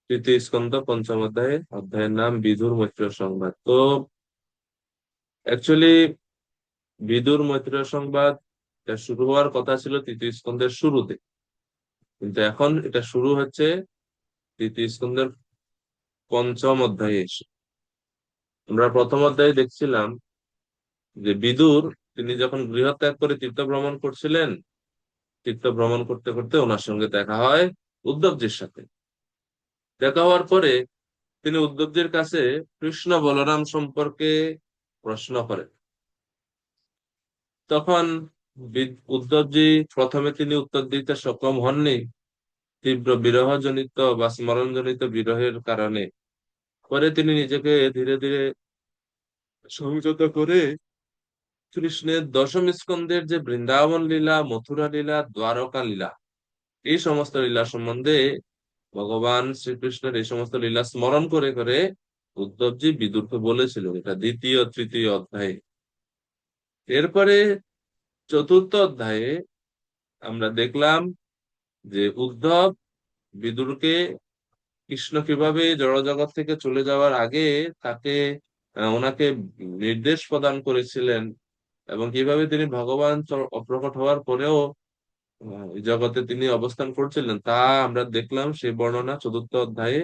তৃতীয় স্কন্ধ পঞ্চম অধ্যায়ে, অধ্যায়ের নাম বিদুর মৈত্রেয় সংবাদ। তো অ্যাকচুয়ালি বিদুর মৈত্রেয় সংবাদ এটা শুরু হওয়ার কথা ছিল তৃতীয় স্কন্ধের শুরুতে, কিন্তু এখন এটা শুরু হচ্ছে তৃতীয় স্কন্ধের পঞ্চম অধ্যায়ে এসে। আমরা প্রথম অধ্যায়ে দেখছিলাম যে বিদুর, তিনি যখন গৃহত্যাগ করে তীর্থ ভ্রমণ করছিলেন, তীর্থ ভ্রমণ করতে করতে ওনার সঙ্গে দেখা হয় উদ্ধবজির সাথে। দেখা হওয়ার পরে তিনি উদ্ধবজির কাছে কৃষ্ণ বলরাম সম্পর্কে প্রশ্ন করেন। তখন উদ্ধবজি প্রথমে তিনি উত্তর দিতে সক্ষম হননি, তীব্র বিরহজনিত বা স্মরণজনিত বিরহের কারণে। পরে তিনি নিজেকে ধীরে ধীরে সংযত করে কৃষ্ণের দশম স্কন্ধের যে বৃন্দাবন লীলা, মথুরা লীলা, দ্বারকা লীলা, এই সমস্ত লীলা সম্বন্ধে, ভগবান শ্রীকৃষ্ণের এই সমস্ত লীলা স্মরণ করে করে উদ্ধবজি বিদুরকে বলেছিল, এটা দ্বিতীয় তৃতীয় অধ্যায়ে। এরপরে চতুর্থ অধ্যায়ে আমরা দেখলাম যে উদ্ধব বিদুরকে কৃষ্ণ কিভাবে জড়জগৎ থেকে চলে যাওয়ার আগে তাকে ওনাকে নির্দেশ প্রদান করেছিলেন, এবং কিভাবে তিনি ভগবান অপ্রকট হওয়ার পরেও এই জগতে তিনি অবস্থান করছিলেন তা আমরা দেখলাম, সেই বর্ণনা চতুর্থ অধ্যায়ে।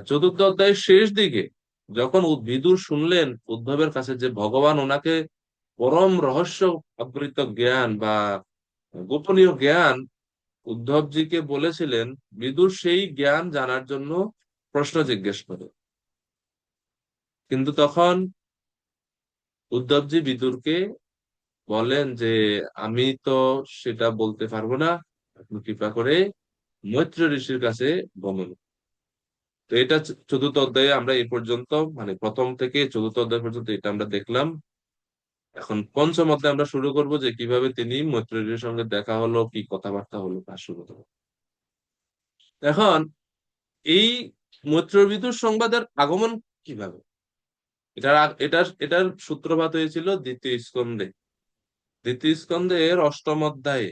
চতুর্থ অধ্যায়ের শেষ দিকে যখন বিদুর শুনলেন উদ্ধবের কাছে যে ভগবান ওনাকে পরম রহস্য আবৃত জ্ঞান বা গোপনীয় জ্ঞান উদ্ধবজিকে বলেছিলেন, বিদুর সেই জ্ঞান জানার জন্য প্রশ্ন জিজ্ঞেস করে। কিন্তু তখন উদ্ধবজি বিদুরকে বলেন যে আমি তো সেটা বলতে পারবো না, আপনি কৃপা করে মৈত্র ঋষির কাছে বলুন। তো এটা চতুর্থ অধ্যায়ে আমরা এই পর্যন্ত, মানে প্রথম থেকে চতুর্থ অধ্যায় পর্যন্ত এটা আমরা দেখলাম। এখন পঞ্চম অধ্যায়ে আমরা শুরু করব যে কিভাবে তিনি মৈত্র ঋষির সঙ্গে দেখা হলো, কি কথাবার্তা হলো তা শুরু করবো। এখন এই মৈত্র বিদুর সংবাদের আগমন কিভাবে, এটার সূত্রপাত হয়েছিল দ্বিতীয় স্কন্ধে। দ্বিতীয় স্কন্ধের অষ্টম অধ্যায়ে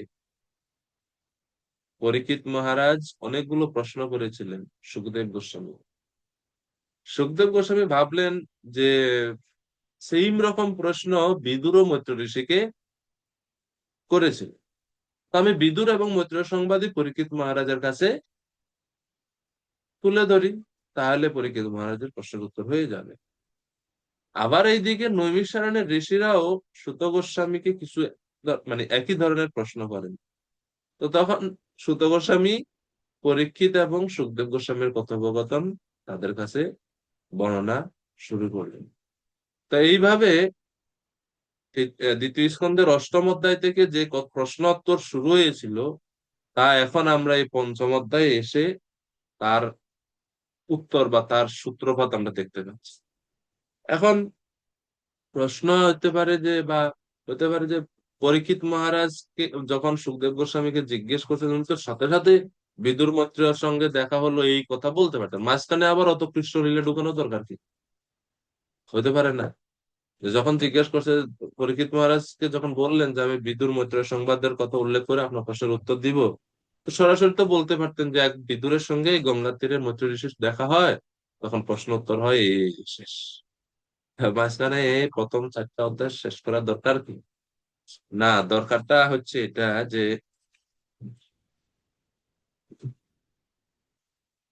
পরীক্ষিত মহারাজ অনেকগুলো প্রশ্ন করেছিলেন সুখদেব গোস্বামী। সুখদেব গোস্বামী ভাবলেন যে সেম রকম প্রশ্ন বিদুর ও মৈত্র ঋষিকে করেছিল। তো আমি বিদুর এবং মৈত্র সংবাদই পরীক্ষিত মহারাজের কাছে তুলে ধরি, তাহলে পরীক্ষিত মহারাজের প্রশ্নের উত্তর হয়ে যাবে। আবার এইদিকে নৈমিষারণ্যের ঋষিরাও সুত গোস্বামীকে কিছু মানে একই ধরনের প্রশ্ন করেন। তো তখন সুত গোস্বামী পরীক্ষিত এবং সুখদেব গোস্বামীর কথোপকথন তাদের কাছে বর্ণনা শুরু করলেন। তো এইভাবে দ্বিতীয় স্কন্ধের অষ্টম অধ্যায় থেকে যে প্রশ্ন উত্তর শুরু হয়েছিল, তা এখন আমরা এই পঞ্চম অধ্যায়ে এসে তার উত্তর বা তার সূত্রপাত আমরা দেখতে পাচ্ছি। এখন প্রশ্ন হতে পারে যে, বা হতে পারে যে পরীক্ষিত মহারাজকে যখন সুখদেব গোস্বামীকে জিজ্ঞেস করছেন, উনি তো সাথে সাথে বিদুর মৈত্রেয়র সঙ্গে দেখা হলো এই কথা বলতে পারতেন, মাঝখানে আবার অত কৃষ্ণ লীলা ঢুকানো দরকার কি? হতে পারে না। যে যখন জিজ্ঞেস করছে, পরীক্ষিত মহারাজকে যখন বললেন যে আমি বিদুর মৈত্রেয় সংবাদের কথা উল্লেখ করে আপনার প্রশ্নের উত্তর দিব, তো সরাসরি তো বলতে পারতেন যে এক বিদুরের সঙ্গে এই গঙ্গার তীরে মৈত্র ঋষির দেখা হয়, তখন প্রশ্ন উত্তর হয়, এই শেষ। মাঝখানে এই প্রথম চারটা অধ্যায় শেষ করার দরকার কি? না, দরকারটা হচ্ছে এটা যে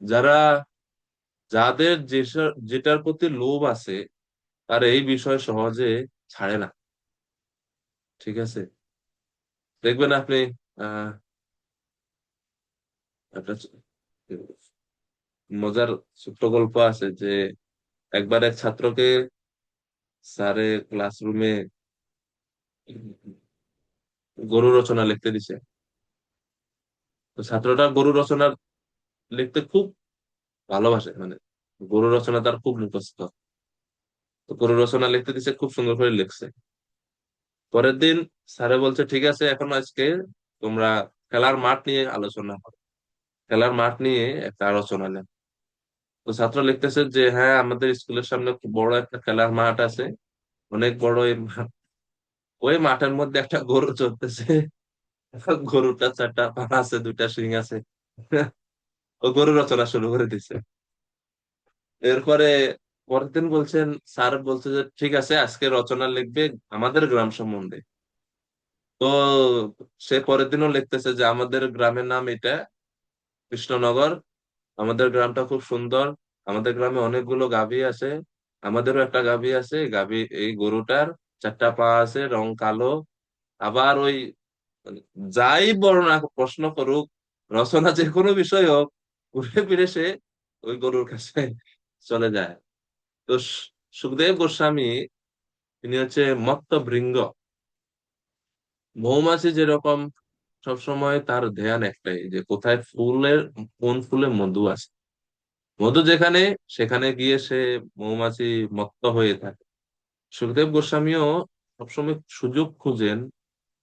যারা, যাদের যেটার প্রতি লোভ আছে, তার এই বিষয় সহজে ছাড়ে না। ঠিক আছে, দেখবেন আপনি আহ একটা মজার ছোট্ট গল্প আছে যে একবার এক ছাত্রকে স্যারে ক্লাসরুমে গরু রচনা লিখতে দিছে। তো ছাত্রটা গরু রচনা লিখতে খুব ভালোবাসে, মানে গরু রচনা তার খুব মুখস্থ। তো গরু রচনা লিখতে দিছে, খুব সুন্দর করে লিখছে। পরের দিন স্যারে বলছে ঠিক আছে, এখন আজকে তোমরা খেলার মাঠ নিয়ে আলোচনা করো, খেলার মাঠ নিয়ে একটা আলোচনা নেন। তো ছাত্র লিখতেছে যে হ্যাঁ, আমাদের স্কুলের সামনে খুব বড় একটা খেলার মাঠ আছে, অনেক বড় এই মাঠ। ওই মাঠের মধ্যে একটা গরু চলতেছে, গরুটা চারটা পা আছে, দুইটা শিং আছে। ও গরু রচনা শুরু করে দিছে। এরপরে পরের দিন বলছেন, স্যার বলছে যে ঠিক আছে আজকে রচনা লিখবে আমাদের গ্রাম সম্বন্ধে। তো সে পরের দিনও লিখতেছে যে আমাদের গ্রামের নাম এটা, কৃষ্ণনগর। আমাদের গ্রামটা খুব সুন্দর। আমাদের গ্রামে অনেকগুলো গাভী আছে। আমাদেরও একটা গাভী আছে, গাভী এই গরুটার চারটা পা আছে, রং কালো। আবার ওই মানে যাই বর্ণনা প্রশ্ন করুক, রচনা যে কোনো বিষয় হোক, ঘুরে ফিরে সে ওই গরুর কাছে চলে যায়। তো সুখদেব গোস্বামী তিনি হচ্ছে মত্ত ভৃঙ্গ। মৌমাছি যেরকম সবসময় তার ধ্যান একটাই যে কোথায় ফুলের, কোন ফুলে মধু আছে, মধু যেখানে, সেখানে গিয়ে সে মৌমাছি মত্ত হয়ে থাকে। সুখদেব গোস্বামীও সবসময় সুযোগ খুঁজেন,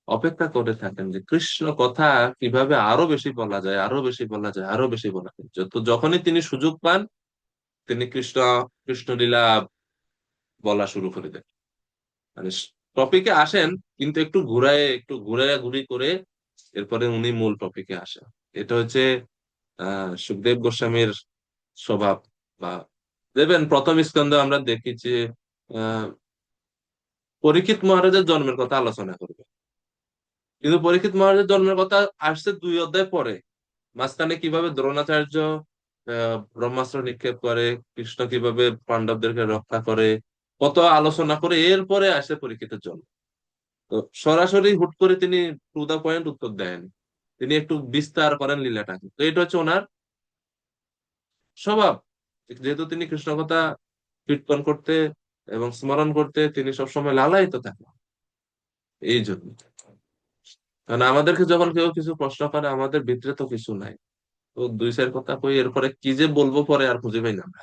অপেক্ষা করে থাকেন যে কৃষ্ণ কথা কিভাবে আরো বেশি বলা যায়, আরো বেশি বলা যায়, আরো বেশি বলা যায়। যখনই তিনি সুযোগ পান, তিনি কৃষ্ণলীলা বলা শুরু করে দেন। মানে টপিকে আসেন, কিন্তু একটু ঘুরায় ঘুরি করে এরপরে উনি মূল টপিকে আসেন। এটা হচ্ছে সুখদেব গোস্বামীর স্বভাব। বা দেখবেন প্রথম স্কন্ধে আমরা দেখি যে আহ পরীক্ষিত মহারাজের জন্মের কথা আলোচনা করবে, কিন্তু পরীক্ষিত মহারাজের জন্মের কথা আসছে 2 অধ্যায় পরে। মাঝখানে কিভাবে দ্রোণাচার্য ব্রহ্মাস্ত্র নিক্ষেপ করে, কৃষ্ণ কিভাবে পাণ্ডবদেরকে রক্ষা করে, কত আলোচনা করে এরপরে আসে পরীক্ষিতের জন্ম। তো সরাসরি হুট করে তিনি টু দা পয়েন্ট উত্তর দেন, তিনি একটু বিস্তার করেন লীলাটাকে। তো এটা হচ্ছে ওনার স্বভাব। যেহেতু তিনি কৃষ্ণ কথা কীর্তন করতে এবং স্মরণ করতে তিনি সবসময় লালায়িত থাকেন, এই জন্য। কারণ আমাদেরকে যখন কেউ কিছু প্রশ্ন করে, আমাদের ভিতরে তো কিছু নাই। তো 2 4 কথা কই, এরপরে কি যে বলবো পরে আর খুঁজে পাই না আমরা।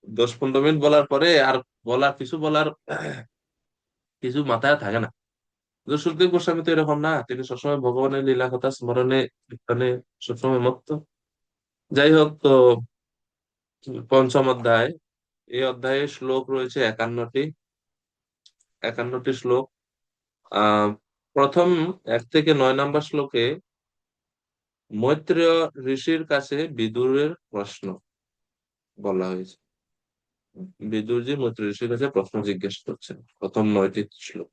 10 15 মিনিট বলার পরে আর বলার কিছু মাথায় থাকে না। তো সুখদেব গোস্বামী তো এরকম না, তিনি সবসময় ভগবানের লীলা কথা স্মরণে কীর্তনে সবসময় মত্ত। যাই হোক, তো পঞ্চম অধ্যায়, এই অধ্যায়ে শ্লোক রয়েছে 51টি। 51টি শ্লোক। আহ প্রথম 1 থেকে 9 নম্বর শ্লোকে মৈত্রেয় ঋষির কাছে বিদুরের প্রশ্ন বলা হয়েছে। বিদুরজি মৈত্রেয় ঋষির কাছে প্রশ্ন জিজ্ঞেস করছেন, প্রথম 9টি শ্লোক।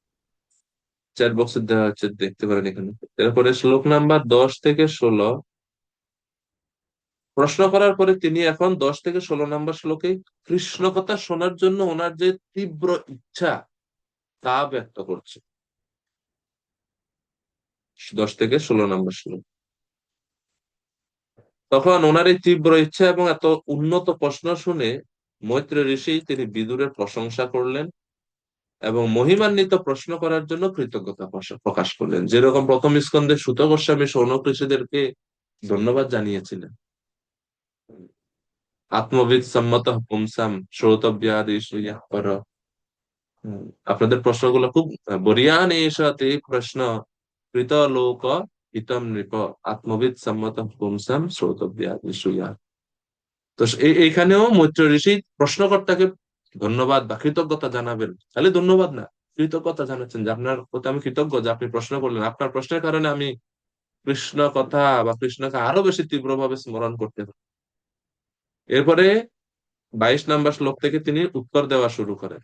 চ্যাট বক্সে দেওয়া হচ্ছে, দেখতে পারেন এখানে। এরপরে শ্লোক নাম্বার 10 থেকে 16 প্রশ্ন করার পরে তিনি এখন 10 থেকে 16 নম্বর শ্লোকে কৃষ্ণ কথা শোনার জন্য ওনার যে তীব্র ইচ্ছা তা ব্যক্ত করছে। 10 থেকে 16 নম্বর শ্লোক। তখন ওনার এই তীব্র ইচ্ছা এবং এত উন্নত প্রশ্ন শুনে মৈত্রেয় ঋষি তিনি বিদুরের প্রশংসা করলেন এবং মহিমান্বিত প্রশ্ন করার জন্য কৃতজ্ঞতা প্রকাশ করলেন। যেরকম প্রথম স্কন্ধে সুত গোস্বামী শৌনক ঋষিদেরকে ধন্যবাদ জানিয়েছিলেন। আত্মবিদ সম্মত পুংসাম শ্রোতব্যাদিষু ইয়ঃ পর। আপনাদের প্রশ্নগুলো খুব বরিয়ান, এসতে প্রশ্ন কৃত লোক হিতম নৃপ আত্মবিদ সম্মত পুংসাম শ্রোতব্যাদিষু ইয়ঃ। তো এইখানেও মৈত্র ঋষি প্রশ্নকর্তাকে ধন্যবাদ বা কৃতজ্ঞতা জানাবেন। খালি ধন্যবাদ না, কৃতজ্ঞতা জানাচ্ছেন যে আপনার প্রতি আমি কৃতজ্ঞ যে আপনি প্রশ্ন করলেন, আপনার প্রশ্নের কারণে আমি কৃষ্ণ কথা বা কৃষ্ণকে আরো বেশি তীব্রভাবে স্মরণ করতে পারি। এরপরে 22 নম্বর শ্লোক থেকে তিনি উত্তর দেওয়া শুরু করেন।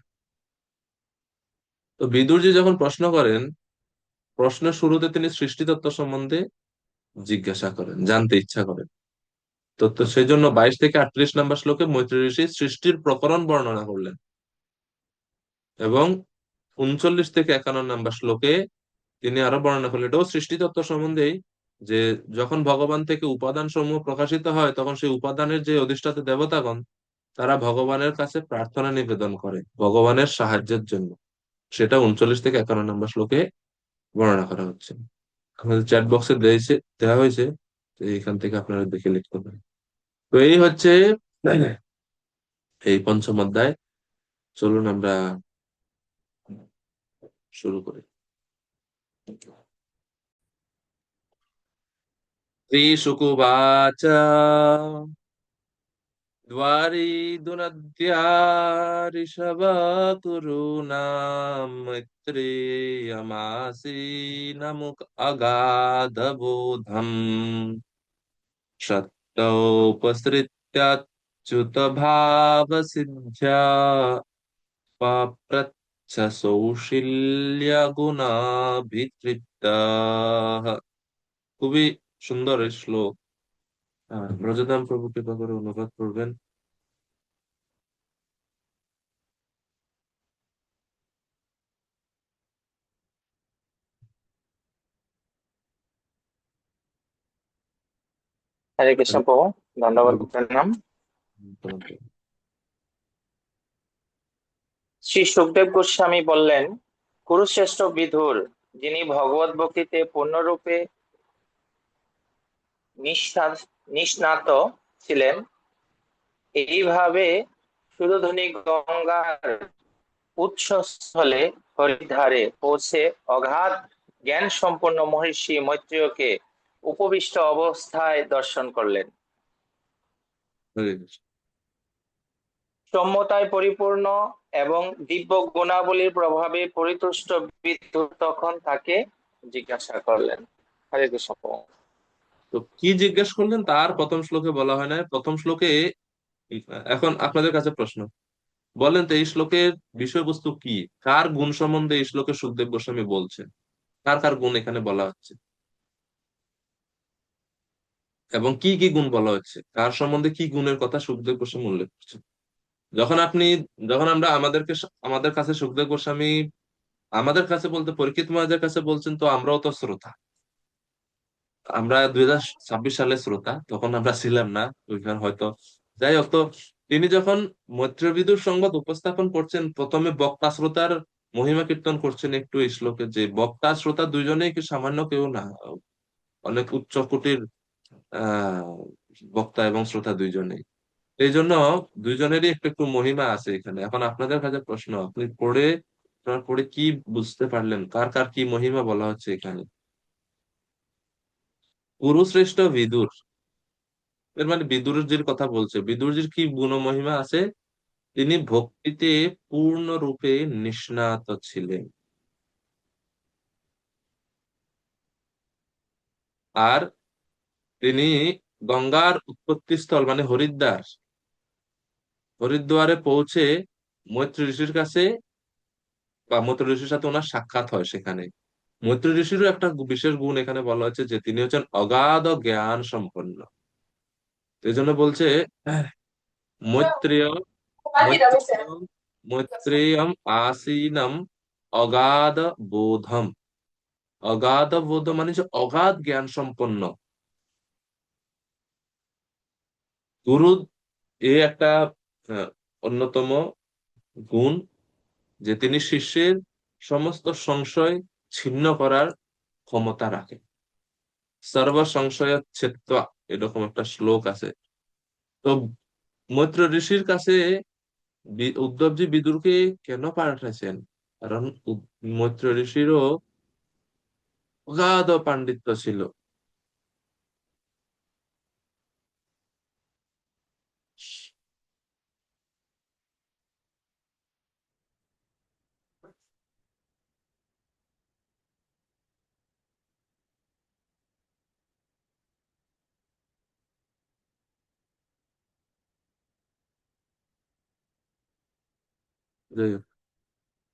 তো বিদুরজি যখন প্রশ্ন করেন, প্রশ্নের শুরুতে তিনি সৃষ্টিতত্ত্ব সম্বন্ধে জিজ্ঞাসা করেন, জানতে ইচ্ছা করেন। তো সেই জন্য 22 থেকে 38 নম্বর শ্লোকে মৈত্রী ঋষি সৃষ্টির প্রকরণ বর্ণনা করলেন, এবং 39 থেকে 51 নম্বর শ্লোকে তিনি আরো বর্ণনা করলেন, এটাও সৃষ্টিতত্ত্ব সম্বন্ধেই, যে যখন ভগবান থেকে উপাদান সমূহ প্রকাশিত হয় তখন সেই উপাদানের যে অধিষ্ঠাতা দেবতাগণ তারা ভগবানের কাছে প্রার্থনা নিবেদন করে ভগবানের সাহায্যের জন্য। সেটা 39 থেকে 51 নম্বর শ্লোকে বর্ণনা করা হচ্ছে। আমাদের চ্যাট বক্সে দেওয়া হয়েছে, তো এখান থেকে আপনারা দেখে লিখতে পারেন। তো এই হচ্ছে এই পঞ্চম অধ্যায়। চলুন আমরা শুরু করি। শ্রীশুকুবাচ দ্বারিদুনদ্যা ঋষভকুরূণাম মৈত্রেয়মাসীনমুক অগাধবোধম সত্যোপসৃত্যাচ্যুতভাবসিদ্ধ্যা পাপ্রচ্ছ সৌশীল্যগুণাভিতৃপ্তাঃ। খুবই সুন্দর এই শ্লোক। ব্রজদান প্রভু কৃপা করে অনুবাদ করবেন। হরে কৃষ্ণ প্রভু, ধন্যবাদ, প্রভু, প্রণাম। তোমাকে। শ্রী সুখদেব গোস্বামী বললেন, কুরুশ্রেষ্ঠ বিধুর, যিনি ভগবত ভক্তিতে পূর্ণরূপে নিষ্ণাত ছিলেন, এইভাবে সুরধুনী গঙ্গার উৎসস্থলে হরিদ্বারে পৌঁছে অগাধ জ্ঞান সম্পন্ন মহর্ষি মৈত্রেয়কে উপবিষ্ট অবস্থায় দর্শন করলেন। হরে কৃষ্ণ। সৌম্যতায় পরিপূর্ণ এবং দিব্য গুণাবলীর প্রভাবে পরিতুষ্ট বিদ্যুৎ তখন তাকে জিজ্ঞাসা করলেন। হরে কৃষ্ণ প্রভু। তো কি জিজ্ঞেস করলেন তার প্রথম শ্লোকে বলা হয় না। প্রথম শ্লোকে, এখন আপনাদের কাছে প্রশ্ন, বলেন তো এই শ্লোকের বিষয়বস্তু কি? কার গুণ সম্বন্ধে এই শ্লোকে সুখদেব গোস্বামী বলছেন? কার কার গুণ এখানে বলা হচ্ছে এবং কি কি গুণ বলা হচ্ছে? কার সম্বন্ধে কি গুণের কথা সুখদেব গোস্বামী উল্লেখ করছেন? যখন আপনি, যখন আমরা আমাদের কাছে সুখদেব গোস্বামী, আমাদের কাছে বলতে পরীক্ষিত মহারাজের কাছে বলছেন, তো আমরাও তো শ্রোতা। আমরা 2026 সালে শ্রোতা, তখন আমরা ছিলাম না ওইখানে হয়তো। যাই হোক, তো তিনি যখন মৈত্রবিদুর সংবাদ উপস্থাপন করছেন, প্রথমে বক্তা শ্রোতার মহিমা কীর্তন করছেন একটু এই শ্লোকে, যে বক্তা শ্রোতা দুইজনেই কি সামান্য কেউ না, অনেক উচ্চ কোটির আহ বক্তা এবং শ্রোতা দুইজনেই। এই জন্য দুইজনেরই একটু একটু মহিমা আছে এখানে। এখন আপনাদের কাছে প্রশ্ন, আপনি পড়ে, আপনার পড়ে কি বুঝতে পারলেন, কার কার কি মহিমা বলা হচ্ছে এখানে? কুরুশ্রেষ্ঠ বিদুর, এর মানে বিদুরজির কথা বলছে। বিদুরজির কি গুণ মহিমা আছে? তিনি ভক্তিতে পূর্ণরূপে নিষ্ণাত ছিলেন। আর তিনি গঙ্গার উৎপত্তি স্থল মানে হরিদ্বারে পৌঁছে মৈত্রী ঋষির কাছে, বা মৈত্রী ঋষির সাথে ওনার সাক্ষাৎ হয় সেখানে। মৈত্রী ঋষিরও একটা বিশেষ গুণ এখানে বলা হচ্ছে, যে তিনি হচ্ছেন অগাধ জ্ঞান সম্পন্ন। এই জন্য বলছে মৈত্রেয় মৈত্রেয় মৈত্রেয়ম আসীনম অগাধ বোধম। অগাধ বোধ মানে যে অগাধ জ্ঞান সম্পন্ন গুরু। এ একটা আহ, অন্যতম গুণ, যে তিনি শিষ্যের সমস্ত সংশয় ছিন্ন করার ক্ষমতা রাখেন। সর্ব সংশয় ছেত্য, এরকম একটা শ্লোক আছে। তো মৈত্র ঋষির কাছে উদ্ধবজি বিদুরকে কেন পাঠাইছেন? কারণ মৈত্র ঋষিরও অগাধ পাণ্ডিত্য ছিল। যাই হোক,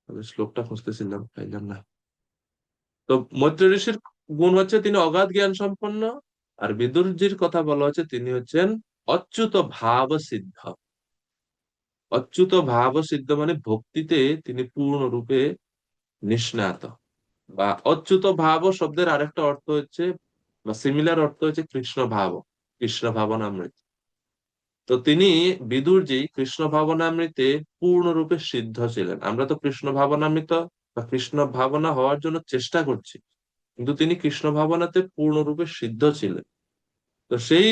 আমি শ্লোকটা খুঁজতেছিলাম, পাইলাম না। তো মৈত্র ঋষির গুণ হচ্ছে তিনি অগাধ জ্ঞান সম্পন্ন। আর বিদুরজির কথা বলা হচ্ছে তিনি হচ্ছেন অচ্যুত ভাব সিদ্ধ। অচ্যুত ভাব সিদ্ধ মানে ভক্তিতে তিনি পূর্ণরূপে নিষ্ণাত। বা অচ্যুত ভাব শব্দের আরেকটা অর্থ হচ্ছে, বা সিমিলার অর্থ হচ্ছে কৃষ্ণ ভাব, কৃষ্ণ ভাবনামৃত। তো তিনি, বিদুরজি কৃষ্ণ ভাবনামৃতে পূর্ণরূপে সিদ্ধ ছিলেন। আমরা তো কৃষ্ণ ভাবনামৃত বা কৃষ্ণ ভাবনা হওয়ার জন্য চেষ্টা করছি, কিন্তু তিনি কৃষ্ণ ভাবনাতে পূর্ণরূপে সিদ্ধ ছিলেন। তো সেই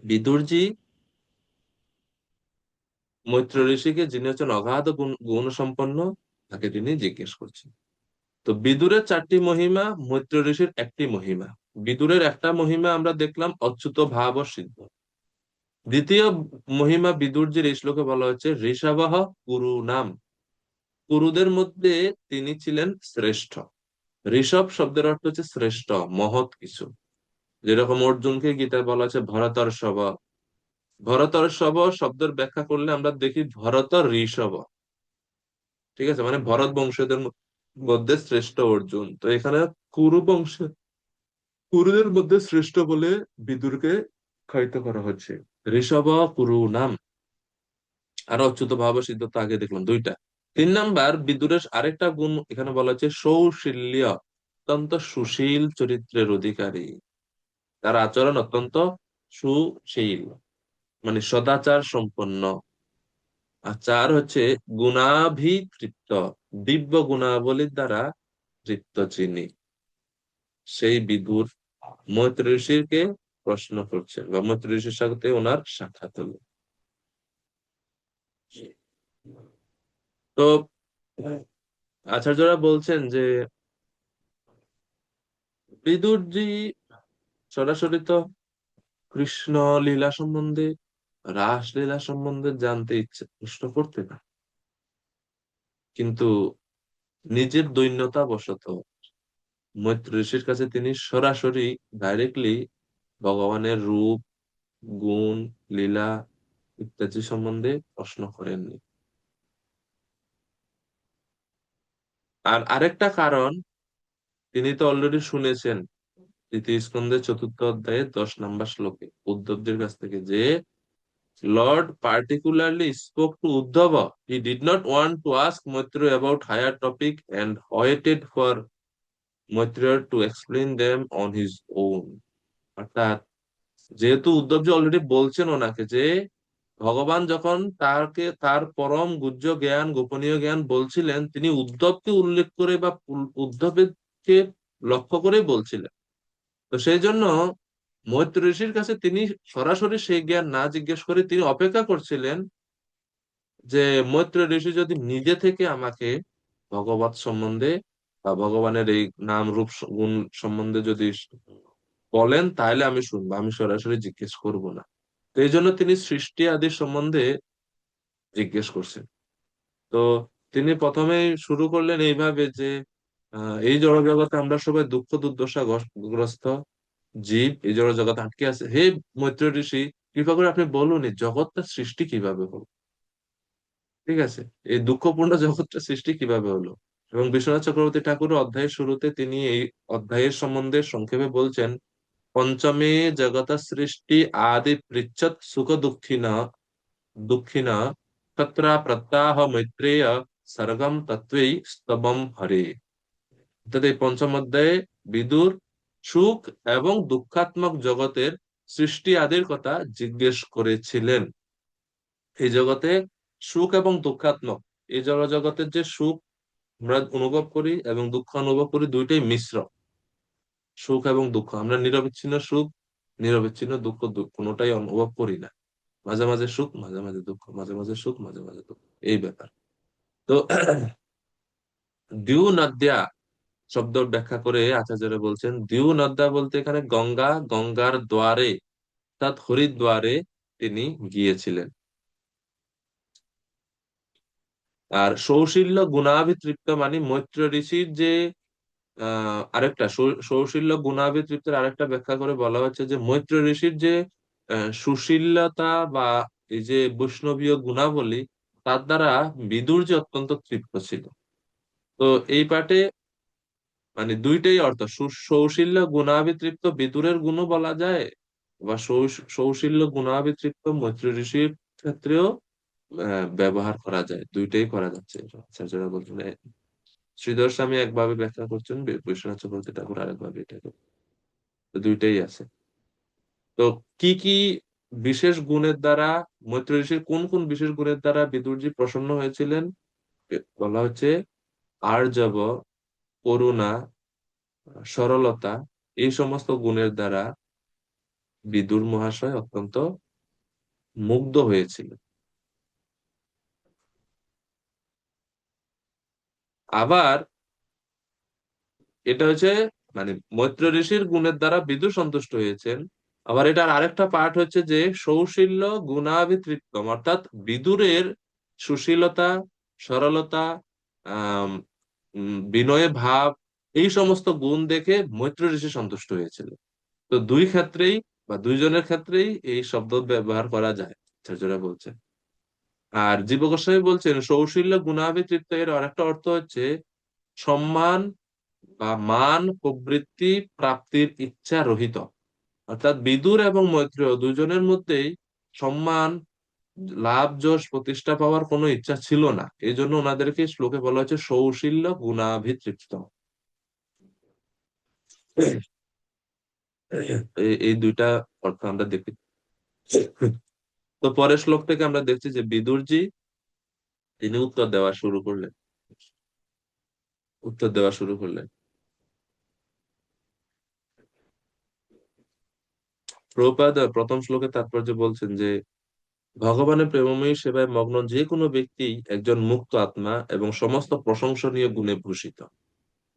বিদুরজি মৈত্র ঋষিকে, যিনি হচ্ছেন অগাধ গুণ সম্পন্ন, তাকে তিনি জিজ্ঞেস করছেন। তো বিদুরের 4টি মহিমা, মৈত্র ঋষির একটি মহিমা। বিদুরের একটা মহিমা আমরা দেখলাম, অচ্যুত ভাব ও সিদ্ধ। দ্বিতীয় মহিমা বিদুর্যের এই শ্লোকে বলা হচ্ছে ঋষভঃ কুরু নাম, কুরুদের মধ্যে তিনি ছিলেন শ্রেষ্ঠ। ঋষভ শব্দের অর্থ হচ্ছে শ্রেষ্ঠ, মহৎ কিছু। যেরকম অর্জুনকে গীতায় বলা আছে ভরতর্ষভ। ভরতর্ষভ শব্দের ব্যাখ্যা করলে আমরা দেখি ভরত ঋষভ, ঠিক আছে, মানে ভরত বংশীয়দের মধ্যে শ্রেষ্ঠ অর্জুন। তো এখানে কুরু বংশ, কুরুদের মধ্যে শ্রেষ্ঠ বলে বিদুরকে আখ্যায়িত করা হচ্ছে। ঋষভ কুরু নাম। আর অচ্যুত ভাব সিদ্ধ তো আগে দেখলাম দুইটা। 3 নাম্বার বিদুরের আরেকটা গুণ এখানে বলা হচ্ছে সৌশীল্য, অত্যন্ত সুশীল চরিত্রের অধিকারী। তার আচরণ অত্যন্ত সুশীল, মানে সদাচার সম্পন্ন। আর 4 হচ্ছে গুণাভিতৃপ্ত, দিব্য গুণাবলীর দ্বারা তৃপ্ত যিনি, সেই বিদুর মৈত্রী ঋষিকে প্রশ্ন করছেন, বা মৈত্রী ঋষির সাথে ওনার সাক্ষাৎ হলো। তো আচার্যরা বলছেন যে বিদুরজি সরাসরি তো কৃষ্ণ লীলা সম্বন্ধে, রাস লীলা সম্বন্ধে জানতে ইচ্ছে প্রশ্ন করতে না, কিন্তু নিজের দৈন্যতা বশত মৈত্র ঋষির কাছে তিনি সরাসরি ডাইরেক্টলি ভগবানের রূপ, গুণ, লীলা ইত্যাদি সম্বন্ধে প্রশ্ন করেননি। আর আরেকটা কারণ, তিনি তো অলরেডি শুনেছেন তৃতীয় স্কন্ধের 4র্থ অধ্যায়ে 10 নম্বর শ্লোকে উদ্ধবদের কাছ থেকে যে Lord particularly spoke to Uddhava. He did not want to ask Maitreya about higher topic and waited for Maitreya to explain them on his own. অর্থাৎ যেহেতু উদ্ধবজি অলরেডি বলছেন ওনাকে যে ভগবান যখন তাকে তার পরম গুহ্য জ্ঞান, গোপনীয় জ্ঞান বলছিলেন, তিনি উদ্ধবকে উল্লেখ করে বা উদ্ধবকে লক্ষ্য করেই বলছিলেন। তো সেই জন্য মৈত্র ঋষির কাছে তিনি সরাসরি সেই জ্ঞান না জিজ্ঞেস করে তিনি অপেক্ষা করছিলেন যে মৈত্র ঋষি যদি নিজে থেকে আমাকে ভগবত সম্বন্ধে বা ভগবানের এই নাম রূপ গুণ সম্বন্ধে যদি বলেন তাহলে আমি শুনবো, আমি সরাসরি জিজ্ঞেস করব না। তো এই জন্য তিনি সৃষ্টি আদি সম্বন্ধে জিজ্ঞেস করছেন। তো তিনি প্রথমেই শুরু করলেন এইভাবে যে এই জড়জগতে আমরা সবাই দুঃখ দুর্দশা গ্রস্ত জীব, এই জড়জগতে আটকে আছে। হে মৈত্র ঋষি, কৃপা করে আপনি বলুন এই জগৎটা সৃষ্টি কিভাবে হলো, ঠিক আছে, এই দুঃখপূর্ণ জগৎটা সৃষ্টি কিভাবে হলো। এবং বিশ্বনাথ চক্রবর্তী ঠাকুর অধ্যায়ের শুরুতে তিনি এই অধ্যায়ের সম্বন্ধে সংক্ষেপে বলছেন পঞ্চমে জগত সৃষ্টি আদি পৃচ্ছৎ সুখ দুঃখিনা দুঃখিনা তত্রা প্রত্যাহ মৈত্রেয় সর্গম তত্ত্বেই স্তবম হরে। অর্থাৎ এই পঞ্চম অধ্যায়ে বিদুর সুখ এবং দুঃখাত্মক জগতের সৃষ্টি আদির কথা জিজ্ঞেস করেছিলেন। এই জগতে সুখ এবং দুঃখাত্মক, এই জগতের যে সুখ আমরা অনুভব করি এবং দুঃখ অনুভব করি দুইটাই মিশ্র। সুখ এবং দুঃখ, আমরা নিরবিচ্ছিন্ন সুখ, নিরবিচ্ছিন্ন দুঃখ কোনোটাই অনুভব করি না। মাঝে মাঝে সুখ, মাঝে মাঝে দুঃখ, মাঝে মাঝে সুখ, মাঝে মাঝে দুঃখ, এই ব্যাপার। তো দিউ নদ্যা শব্দ ব্যাখ্যা করে আচার্যরা বলছেন দিউ নদ্যা বলতে এখানে গঙ্গা, গঙ্গার দ্বারে অর্থাৎ হরিদ্বারে তিনি গিয়েছিলেন। আর সৌশীল্য গুণাভিতৃপ্ত মানে মৈত্র ঋষির যে আরেকটা সৌশীল্য গুণাভিতৃপ্তের আরেকটা ব্যাখ্যা করে বলা হচ্ছে যে মৈত্র ঋষির যে সুশীলতা বা এই যে বৈষ্ণবীয় গুণাবলী, তার দ্বারা বিদুর যে অত্যন্ত তৃপ্ত ছিল। তো এই পাঠে মানে দুইটাই অর্থ, সৌশীল্য গুণাভিতৃপ্ত বিদুরের গুণও বলা যায়, বা সৌশীল্য গুণাভিতৃপ্ত মৈত্র ঋষির ক্ষেত্রেও ব্যবহার করা যায়, দুইটাই করা যাচ্ছে। আচার্যরা বলছেন শ্রীধর স্বামী একভাবে ব্যাখ্যা করছেন, বিশ্বনাথ চক্রবর্তী ঠাকুর আরেকভাবে এটা, তো দুইটাই আছে। তো কি কি বিশেষ গুণের দ্বারা, মৈত্র ঋষির কোন কোন বিশেষ গুণের দ্বারা বিদুরজি প্রসন্ন হয়েছিলেন বলা হচ্ছে আর্জব, করুণা, সরলতা, এই সমস্ত গুণের দ্বারা বিদুর মহাশয় অত্যন্ত মুগ্ধ হয়েছিল। আবার এটা হচ্ছে মানে মৈত্র ঋষির গুণের দ্বারা বিদুর সন্তুষ্ট হয়েছেন, আবার এটার আরেকটা পার্ট হচ্ছে যে সৌশীল্য গুণাভিতৃপ্তম, অর্থাৎ বিদুরের সুশীলতা, সরলতা, আহ বিনয় ভাব, এই সমস্ত গুণ দেখে মৈত্র ঋষি সন্তুষ্ট হয়েছিল। তো দুই ক্ষেত্রেই বা দুইজনের ক্ষেত্রেই এই শব্দ ব্যবহার করা যায়, আচার্যরা বলছেন। আর জীব গোস্বামী বলছেন সৌশীল্য গুণাভিতৃপ্ত এর আরেকটা অর্থ হচ্ছে সম্মান বা মান প্রবৃত্তি প্রাপ্তির ইচ্ছা রহিত। অর্থাৎ বিদুর এবং মৈত্রেয় দুজনের মধ্যেই সম্মান, লাভ, যশ, প্রতিষ্ঠা পাওয়ার কোনো ইচ্ছা ছিল না। এই জন্য ওনাদেরকে শ্লোকে বলা হচ্ছে সৌশীল্য গুণাভিতৃপ্ত। এই দুইটা অর্থ আমরা দেখি। তো পরের শ্লোক থেকে আমরা দেখছি যে বিদুরজি তিনি উত্তর দেওয়া শুরু করলেন। প্রভুপাদ প্রথম শ্লোকে তাৎপর্য বলছেন যে ভগবানের প্রেমময়ী সেবায় মগ্ন যে কোনো ব্যক্তি একজন মুক্ত আত্মা এবং সমস্ত প্রশংসনীয় গুণে ভূষিত।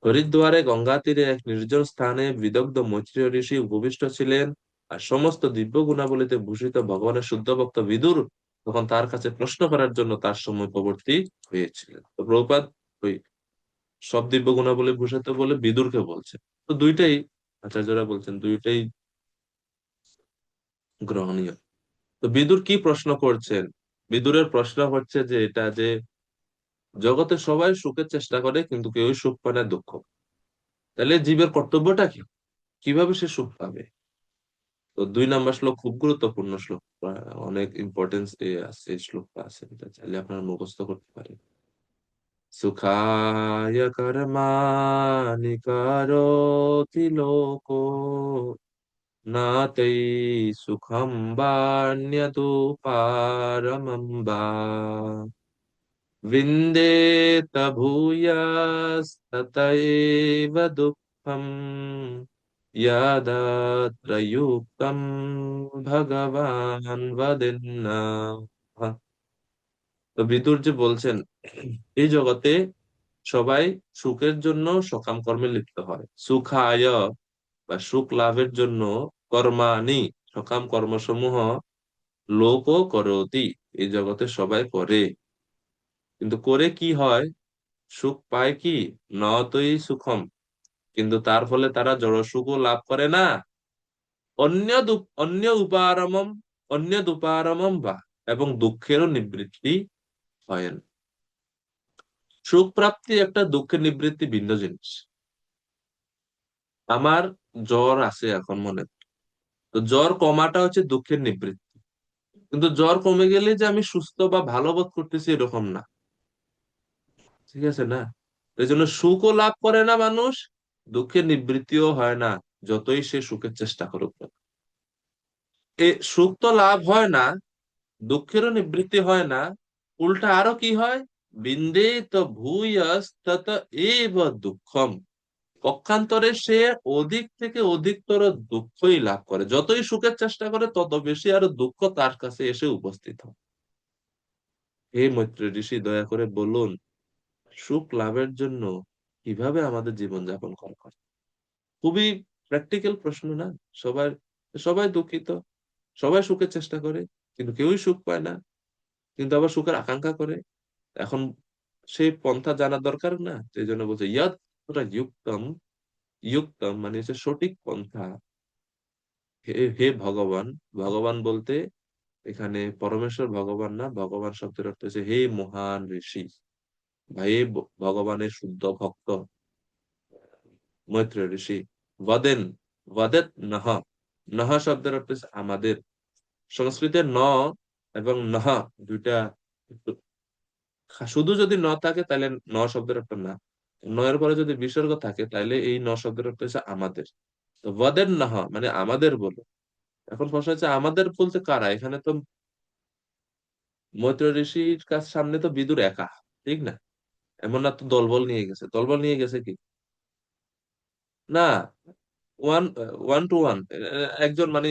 হরিদ্বারে গঙ্গা তীরে এক নির্জন স্থানে বিদগ্ধ মৈত্রীয় ঋষি উপবিষ্ট ছিলেন, আর সমস্ত দিব্য গুণাবলীতে ভূষিত ভগবানের শুদ্ধ ভক্ত বিদুর তখন তার কাছে প্রশ্ন করার জন্য তার সম্মুখবর্তী হয়েছিলেন। তো প্রভুপাদ ওই সব দিব্য গুণাবলী ভূষিত বলে বিদুরকে বলছেন। তো দুইটাই আচার্যরা বলছেন দুইটাই গ্রহণীয়। তো বিদুর কি প্রশ্ন করছেন? বিদুরের প্রশ্ন হচ্ছে যে এটা যে জগতে সবাই সুখের চেষ্টা করে কিন্তু কেউই সুখ পায় না, দুঃখ। তাহলে জীবের কর্তব্যটা কি, কিভাবে সে সুখ পাবে? তো 2 নম্বর শ্লোক খুব গুরুত্বপূর্ণ শ্লোক, অনেক ইম্পর্টেন্স আছে এই শ্লোকটা, আছে এটা চাইলে আপনারা মুখস্থ করতে পারেন। সুখায় কর্মাণি কারোতি লোকো না তৈ সুখম বান্যতু পারমম বা विन्देत भूयस्तत एव दुःखम् यदत्र युक्तं ভগবান वदेन्न। তো বিদুর যে বলছেন এই জগতে সবাই সুখের জন্য সকাম কর্মে লিপ্ত হয়, সুখায় বা সুখ লাভের জন্য কর্মাণি সকাম কর্মসমূহ লোক করতি এই জগতে সবাই করে। কিন্তু করে কি হয়? সুখ পায় কি? নতই সুখম, কিন্তু তার ফলে তারা জড় সুখও লাভ করে না। অন্য উপারমম বা, এবং দুঃখেরও নিবৃত্তি হয় না। সুখ প্রাপ্তি একটা, দুঃখের নিবৃত্তি ভিন্ন জিনিস। আমার জ্বর আছে এখন মনে, তো জ্বর কমাটা হচ্ছে দুঃখের নিবৃত্তি। কিন্তু জ্বর কমে গেলে যে আমি সুস্থ বা ভালো বোধ করতেছি এরকম না, ঠিক আছে না? এই জন্য সুখও লাভ করে না মানুষ, দুঃখের নিবৃত্তিও হয় না, যতই সে সুখের চেষ্টা করুক না। এ সুখ তো লাভ হয় না, দুঃখেরও নিবৃত্তি হয় না, উল্টা আরো কি হয়? বিন্দে তো ভূয়স্তত এব দুঃখম, পক্ষান্তরে সে অধিক থেকে অধিকতর দুঃখই লাভ করে। যতই সুখের চেষ্টা করে তত বেশি আরো দুঃখ তার কাছে এসে উপস্থিত হয়। হে মৈত্র ঋষি, দয়া করে বলুন সুখ লাভের জন্য কিভাবে আমাদের জীবন যাপন করা হয়? খুবই প্র্যাকটিক্যাল প্রশ্ন না? সবার, সবাই দুঃখিত, সবাই সুখের চেষ্টা করে কিন্তু কেউই সুখ পায় না, কিন্তু আবার সুখের আকাঙ্ক্ষা করে। এখন সেই পন্থা জানা দরকার না? সেই জন্য বলছে ইয়াদ ইউক্তম। ইউক্তম মানে হচ্ছে সঠিক পন্থা। হে হে ভগবান, ভগবান বলতে এখানে পরমেশ্বর ভগবান না, ভগবান শব্দের অর্থ হচ্ছে হে মহান ঋষি, বা হে ভগবানের শুদ্ধ ভক্ত মৈত্র ঋষি। বদেন, বদেত নহ, নহ শব্দের অর্থ হচ্ছে আমাদের। সংস্কৃতে ন এবং নহ দুইটা একটু, শুধু যদি ন থাকে তাহলে ন শব্দের অর্থ না, নয়ের পরে যদি বিসর্গ থাকে তাহলে এই ন শব্দের অর্থ হচ্ছে আমাদের। তো বদেন নহ মানে আমাদের বলো। এখন প্রশ্ন হচ্ছে আমাদের বলতে কারা? এখানে তো মৈত্র ঋষির কাছ সামনে তো বিদুর একা, ঠিক না? এমন না তো দলবল নিয়ে গেছে, দলবল নিয়ে গেছে কি না, ওয়ান ওয়ান টু ওয়ান, একজন মানে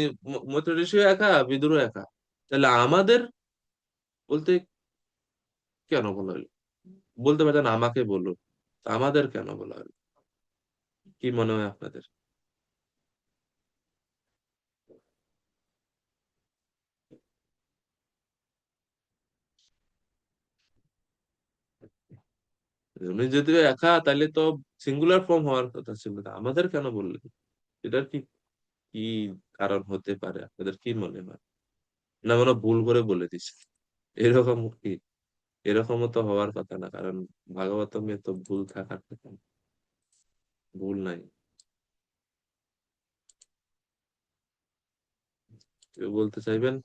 মৈত্র ঋষিও একা, বিদুরও একা। তাহলে আমাদের বলতে কেন বলা হলো? বলতে পারতেন আমাকে বলো, আমাদের কেন বলা হলো? কি মনে হয় আপনাদের? উনি যদি একা, তাহলে তো সিঙ্গুলার ফর্ম হওয়ার কথা ছিল, তা আমাদের কেন বললেন? এটার কি কি কারণ হতে পারে, আপনাদের কি মনে হয়? না মনে হয় ভুল করে বলে দিছে, এরকম কি? এরকমও তো হওয়ার কথা না, কারণ ভাগবতমে তো ভুল থাকার কথা না। ভুল নাই। কেউ বলতে চাইবেন?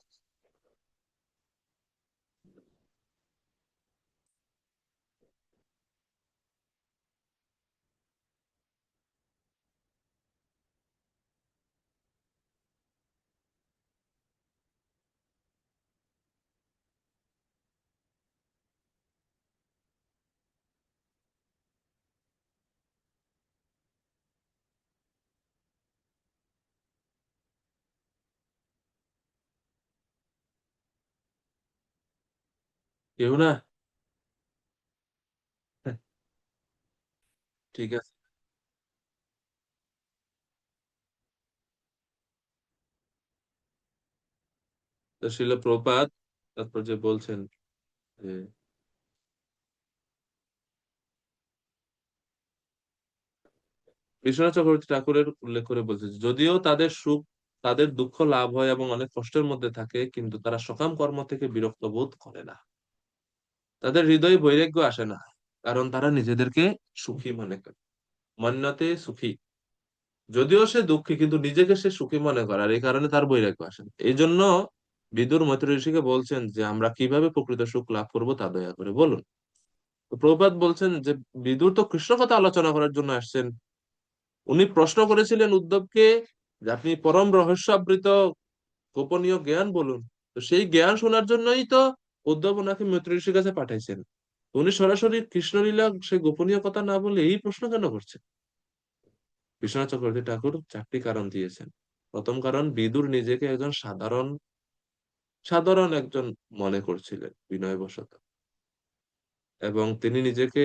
কেউ না? হ্যাঁ, ঠিক আছে। তো শিল প্রপাত তারপর যে বলছেন যে বিশ্বনাথ চক্রবর্তী ঠাকুরের উল্লেখ করে বলছে যে, যদিও তাদের সুখ, তাদের দুঃখ লাভ হয় এবং অনেক কষ্টের মধ্যে থাকে, কিন্তু তারা সকাম কর্ম থেকে বিরক্ত বোধ করে না। তাদের হৃদয়ে বৈরাগ্য আসে না, কারণ তারা নিজেদেরকে সুখী মনে করে। মন্যতে সুখী, যদিও সে দুঃখী কিন্তু নিজেকে সে সুখী মনে করে, আর এই কারণে তার বৈরাগ্য আসে না। এই জন্য বিদুর মৈত্র ঋষিকে বলছেন যে আমরা কিভাবে প্রকৃত সুখ লাভ করব তা দয়া করে বলুন। তো প্রভুপাদ বলছেন যে বিদুর তো কৃষ্ণ কথা আলোচনা করার জন্য আসছেন। উনি প্রশ্ন করেছিলেন উদ্ধবকে যে আপনি পরম রহস্যাবৃত গোপনীয় জ্ঞান বলুন। তো সেই জ্ঞান শোনার জন্যই তো উদ্ধব ওনাকে মৈত্র ঋষির কাছে পাঠাইছেন। তো উনি সরাসরি কৃষ্ণলীলা সেই গোপনীয় কথা না বলে এই প্রশ্ন কেন করছেন? বিশ্বনাথ চক্রবর্তী ঠাকুর চারটি কারণ দিয়েছেন। প্রথম কারণ, বিদুর নিজেকে একজন সাধারণ সাধারণ একজন মনে করছিলেন বিনয়বশত, এবং তিনি নিজেকে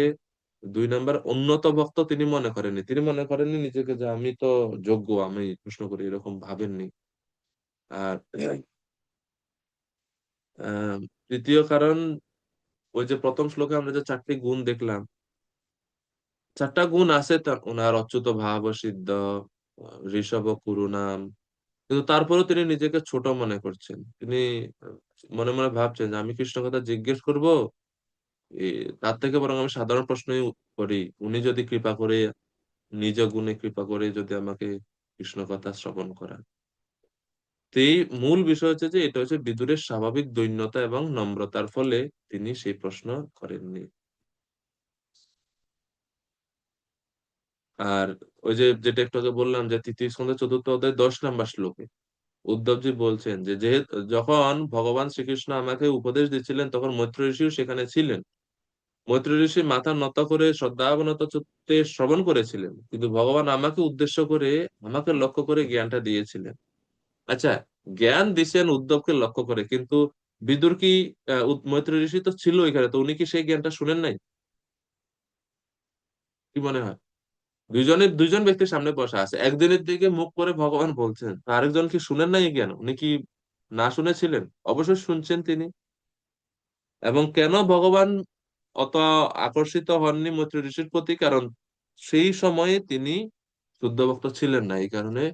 2 নাম্বার উন্নত ভক্ত তিনি মনে করেননি। তিনি মনে করেননি নিজেকে যে আমি তো যোগ্য, আমি প্রশ্ন করি, এরকম ভাবেননি। আর আহ তৃতীয় কারণ, ওই যে প্রথম শ্লোকে আমরা যে 4টি গুণ দেখলাম, 4টা গুণ আছে তার ওনার: অচ্যুত ভাব সিদ্ধ, ঋষভ করুণাম। কিন্তু তারপরেও তিনি নিজেকে ছোট মনে করছেন। তিনি আহ, মনে মনে ভাবছেন যে আমি কৃষ্ণ কথা জিজ্ঞেস করব, তার থেকে বরং আমি সাধারণ প্রশ্নই করি। উনি যদি কৃপা করে, নিজ গুণে কৃপা করে যদি আমাকে কৃষ্ণ কথা শ্রবণ করান। তো এই মূল বিষয় হচ্ছে যে এটা হচ্ছে বিদুরের স্বাভাবিক দৈন্যতা এবং নম্রতার ফলে তিনি সেই প্রশ্ন করেননি। আর ওই যে যেটা একটু আগে বললাম যে তৃতীয় স্কন্ধের 4র্থ অধ্যায় 10 নাম্বার শ্লোকে উদ্ধবজি বলছেন যে যেহেতু যখন ভগবান শ্রীকৃষ্ণ আমাকে উপদেশ দিচ্ছিলেন তখন মৈত্র ঋষিও সেখানে ছিলেন। মৈত্র ঋষি মাথা নত করে শ্রদ্ধাবনত চিত্তে শ্রবণ করেছিলেন, কিন্তু ভগবান আমাকে উদ্দেশ্য করে, আমাকে লক্ষ্য করে জ্ঞানটা দিয়েছিলেন। আচ্ছা, জ্ঞান দিছেন উদ্ধবকে লক্ষ্য করে, কিন্তু বিদুর কি মৈত্র ঋষি তো ছিল এখানে, তো উনি কি সেই জ্ঞানটা শুনেন নাই? কি মনে হয়? দুইজন ব্যক্তির সামনে বসা আছে, একজনের দিকে মুখ করে ভগবান বলছেন, তো আরেকজন কি শুনেন নাই জ্ঞান? উনি কি না শুনেছিলেন? অবশ্যই শুনছেন তিনি। এবং কেন ভগবান অত আকর্ষিত হননি মৈত্র ঋষির প্রতি? কারণ সেই সময়ে তিনি শুদ্ধ ভক্ত ছিলেন না, এই কারণে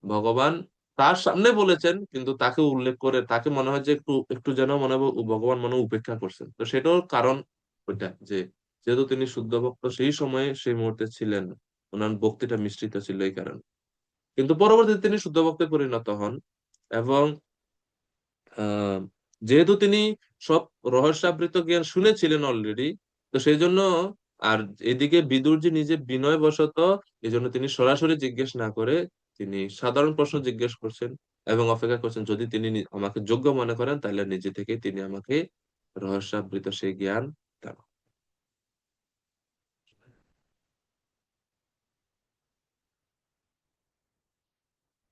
ভগবান তার সামনে বলেছেন, কিন্তু তাকে উল্লেখ করে তাকে মনে হয় যে একটু একটু যেন মনে হয় ভগবান মনে হয় উপেক্ষা করছেন। তো সেটাও কারণ ওইটা যে যেহেতু তিনি শুদ্ধ ভক্ত সেই সময়ে সেই মুহূর্তে ছিলেন না, ওনার ভক্তিটা মিশ্রিত ছিল এই কারণে। কিন্তু পরবর্তীতে তিনি শুদ্ধ ভক্তে পরিণত হন, এবং আহ যেহেতু তিনি সব রহস্যাবৃত জ্ঞান শুনেছিলেন অলরেডি, তো সেই জন্য, আর এদিকে বিদুর যে নিজে বিনয় বশত, এই জন্য তিনি সরাসরি জিজ্ঞেস না করে তিনি সাধারণ প্রশ্ন জিজ্ঞেস করছেন এবং অপেক্ষা করছেন যদি তিনি আমাকে যোগ্য মনে করেন তাহলে নিজে থেকে তিনি আমাকে রহস্যাবৃত সেই জ্ঞান দেন।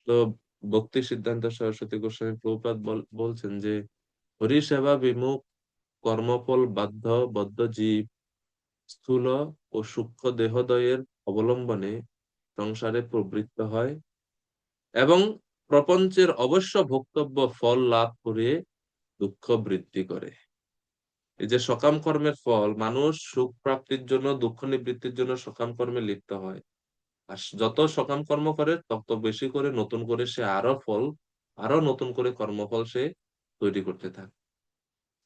তো ভক্তি সিদ্ধান্ত সরস্বতী গোস্বামী প্রভুপাদ বলছেন যে হরি সেবা বিমুখ কর্মফল বাধ্য বদ্ধ জীব স্থূল ও সূক্ষ্ম দেহদ্বয়ের অবলম্বনে সংসারে প্রবৃত্ত হয় এবং প্রপঞ্চের অবশ্য ভোক্তব্য ফল লাভ করে দুঃখ বৃদ্ধি করে। এই যে সকাম কর্মের ফল, মানুষ সুখ প্রাপ্তির জন্য, দুঃখ নিবৃত্তির জন্য সকাম কর্মে লিপ্ত হয়। আর যত সকাম কর্ম করে তত বেশি করে নতুন করে সে আরো নতুন করে কর্মফল সে তৈরি করতে থাকে।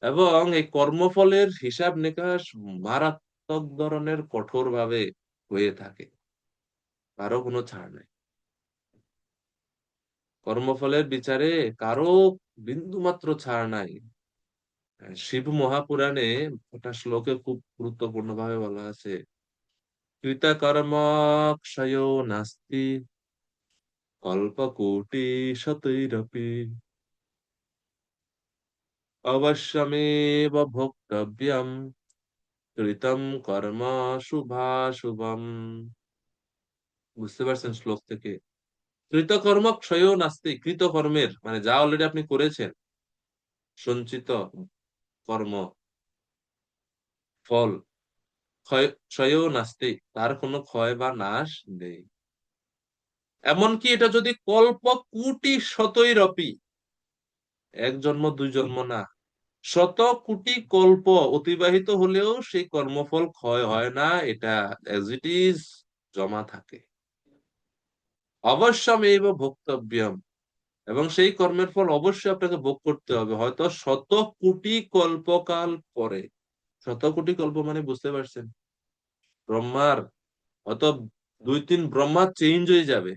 এবং এই কর্মফলের হিসাব নিকাশ মারাত্মক ধরনের কঠোর ভাবে হয়ে থাকে, কারো কোনো ছাড় নাই। কর্মফলের বিচারে কারো বিন্দু মাত্র ছাড় নাই। শিব মহাপুরাণে একটা শ্লোকে খুব গুরুত্বপূর্ণ ভাবে বলা আছে, কৃতকর্ম ক্ষয়ো নাস্তি কল্পকোটি শতৈরপি অবশ্যমেব ভোক্তব্যম কৃতম কর্ম শুভাশুভম। বুঝতে পারছেন শ্লোক থেকে? কৃতকর্ম ক্ষয়ও নাস্তি, কৃতকর্মের মানে যা অলরেডি আপনি করেছেন, সঞ্চিত কর্ম ফল, ক্ষয়ও নাস্তি, তার কোনো ক্ষয় বা নাশ নেই। এমনকি এটা যদি কল্প কোটি শতৈরপি, এক জন্ম দুই জন্ম না, শত কোটি কল্প অতিবাহিত হলেও সেই কর্মফল ক্ষয় হয় না, এটা এজ ইট ইজ জমা থাকে। অবশ্যমেব ভোক্তব্যম, এবং সেই কর্মের ফল অবশ্যই আপনাকে ভোগ করতে হবে, হয়তো শত কোটি কল্পকাল পরে। শত কোটি কল্প মানে বুঝতে পারছেন, ব্রহ্মার হয়তো দুই তিন ব্রহ্মা চেঞ্জ হয়ে যাবে,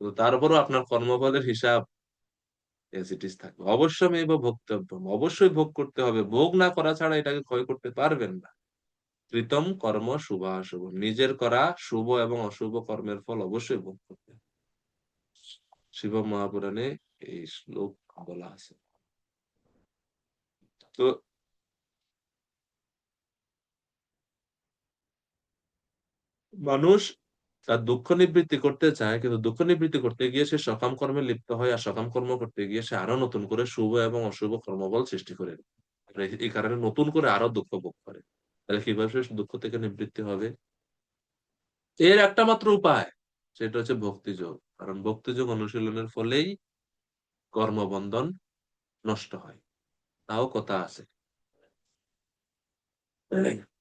তো তারপরও আপনার কর্মফলের হিসাব এজ ইট ইজ থাকবে। অবশ্যই বা ভোক্তব্য, অবশ্যই ভোগ করতে হবে, ভোগ না করা ছাড়া এটাকে ক্ষয় করতে পারবেন না। কৃতম কর্ম শুভ অশুভ, নিজের করা শুভ এবং অশুভ কর্মের ফল অবশ্যই ভোগ করতে হবে। শিব মহাপুরাণে এই শ্লোক বলা আছে। তো মানুষ তার দুঃখ নিবৃত্তি করতে চায়, কিন্তু দুঃখ নিবৃত্তি করতে গিয়ে সে সকাম কর্মে লিপ্ত হয়, আর সকাম কর্ম করতে গিয়ে সে আরো নতুন করে শুভ এবং অশুভ কর্মবল সৃষ্টি করে। আর এই কারণে নতুন করে আরো দুঃখ ভোগ করে। তাহলে কিভাবে সে দুঃখ থেকে নিবৃত্তি হবে? এর একটা মাত্র উপায়, সেটা হচ্ছে ভক্তিযোগ। কারণ ভক্তিযোগ অনুশীলনের ফলেই কর্মবন্ধন নষ্ট হয়। তাও কথা আছে,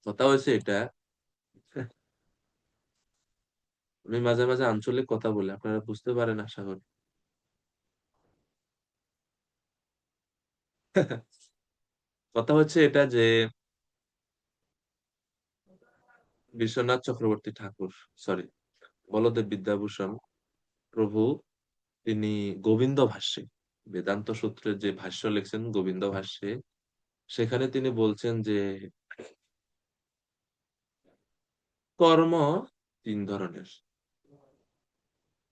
কথা হয়েছে এটা, আমি মাঝে মাঝে আঞ্চলিক কথা বলি, আপনারা বুঝতে পারেন আশা করি। কথা হচ্ছে এটা যে বিশ্বনাথ চক্রবর্তী ঠাকুর, সরি, বলদেব বিদ্যাভূষণ প্রভু, তিনি গোবিন্দ ভাষ্যে, বেদান্ত সূত্রের যে ভাষ্য লিখছেন গোবিন্দ ভাষ্যে, সেখানে তিনি বলছেন যে কর্ম তিন ধরনের,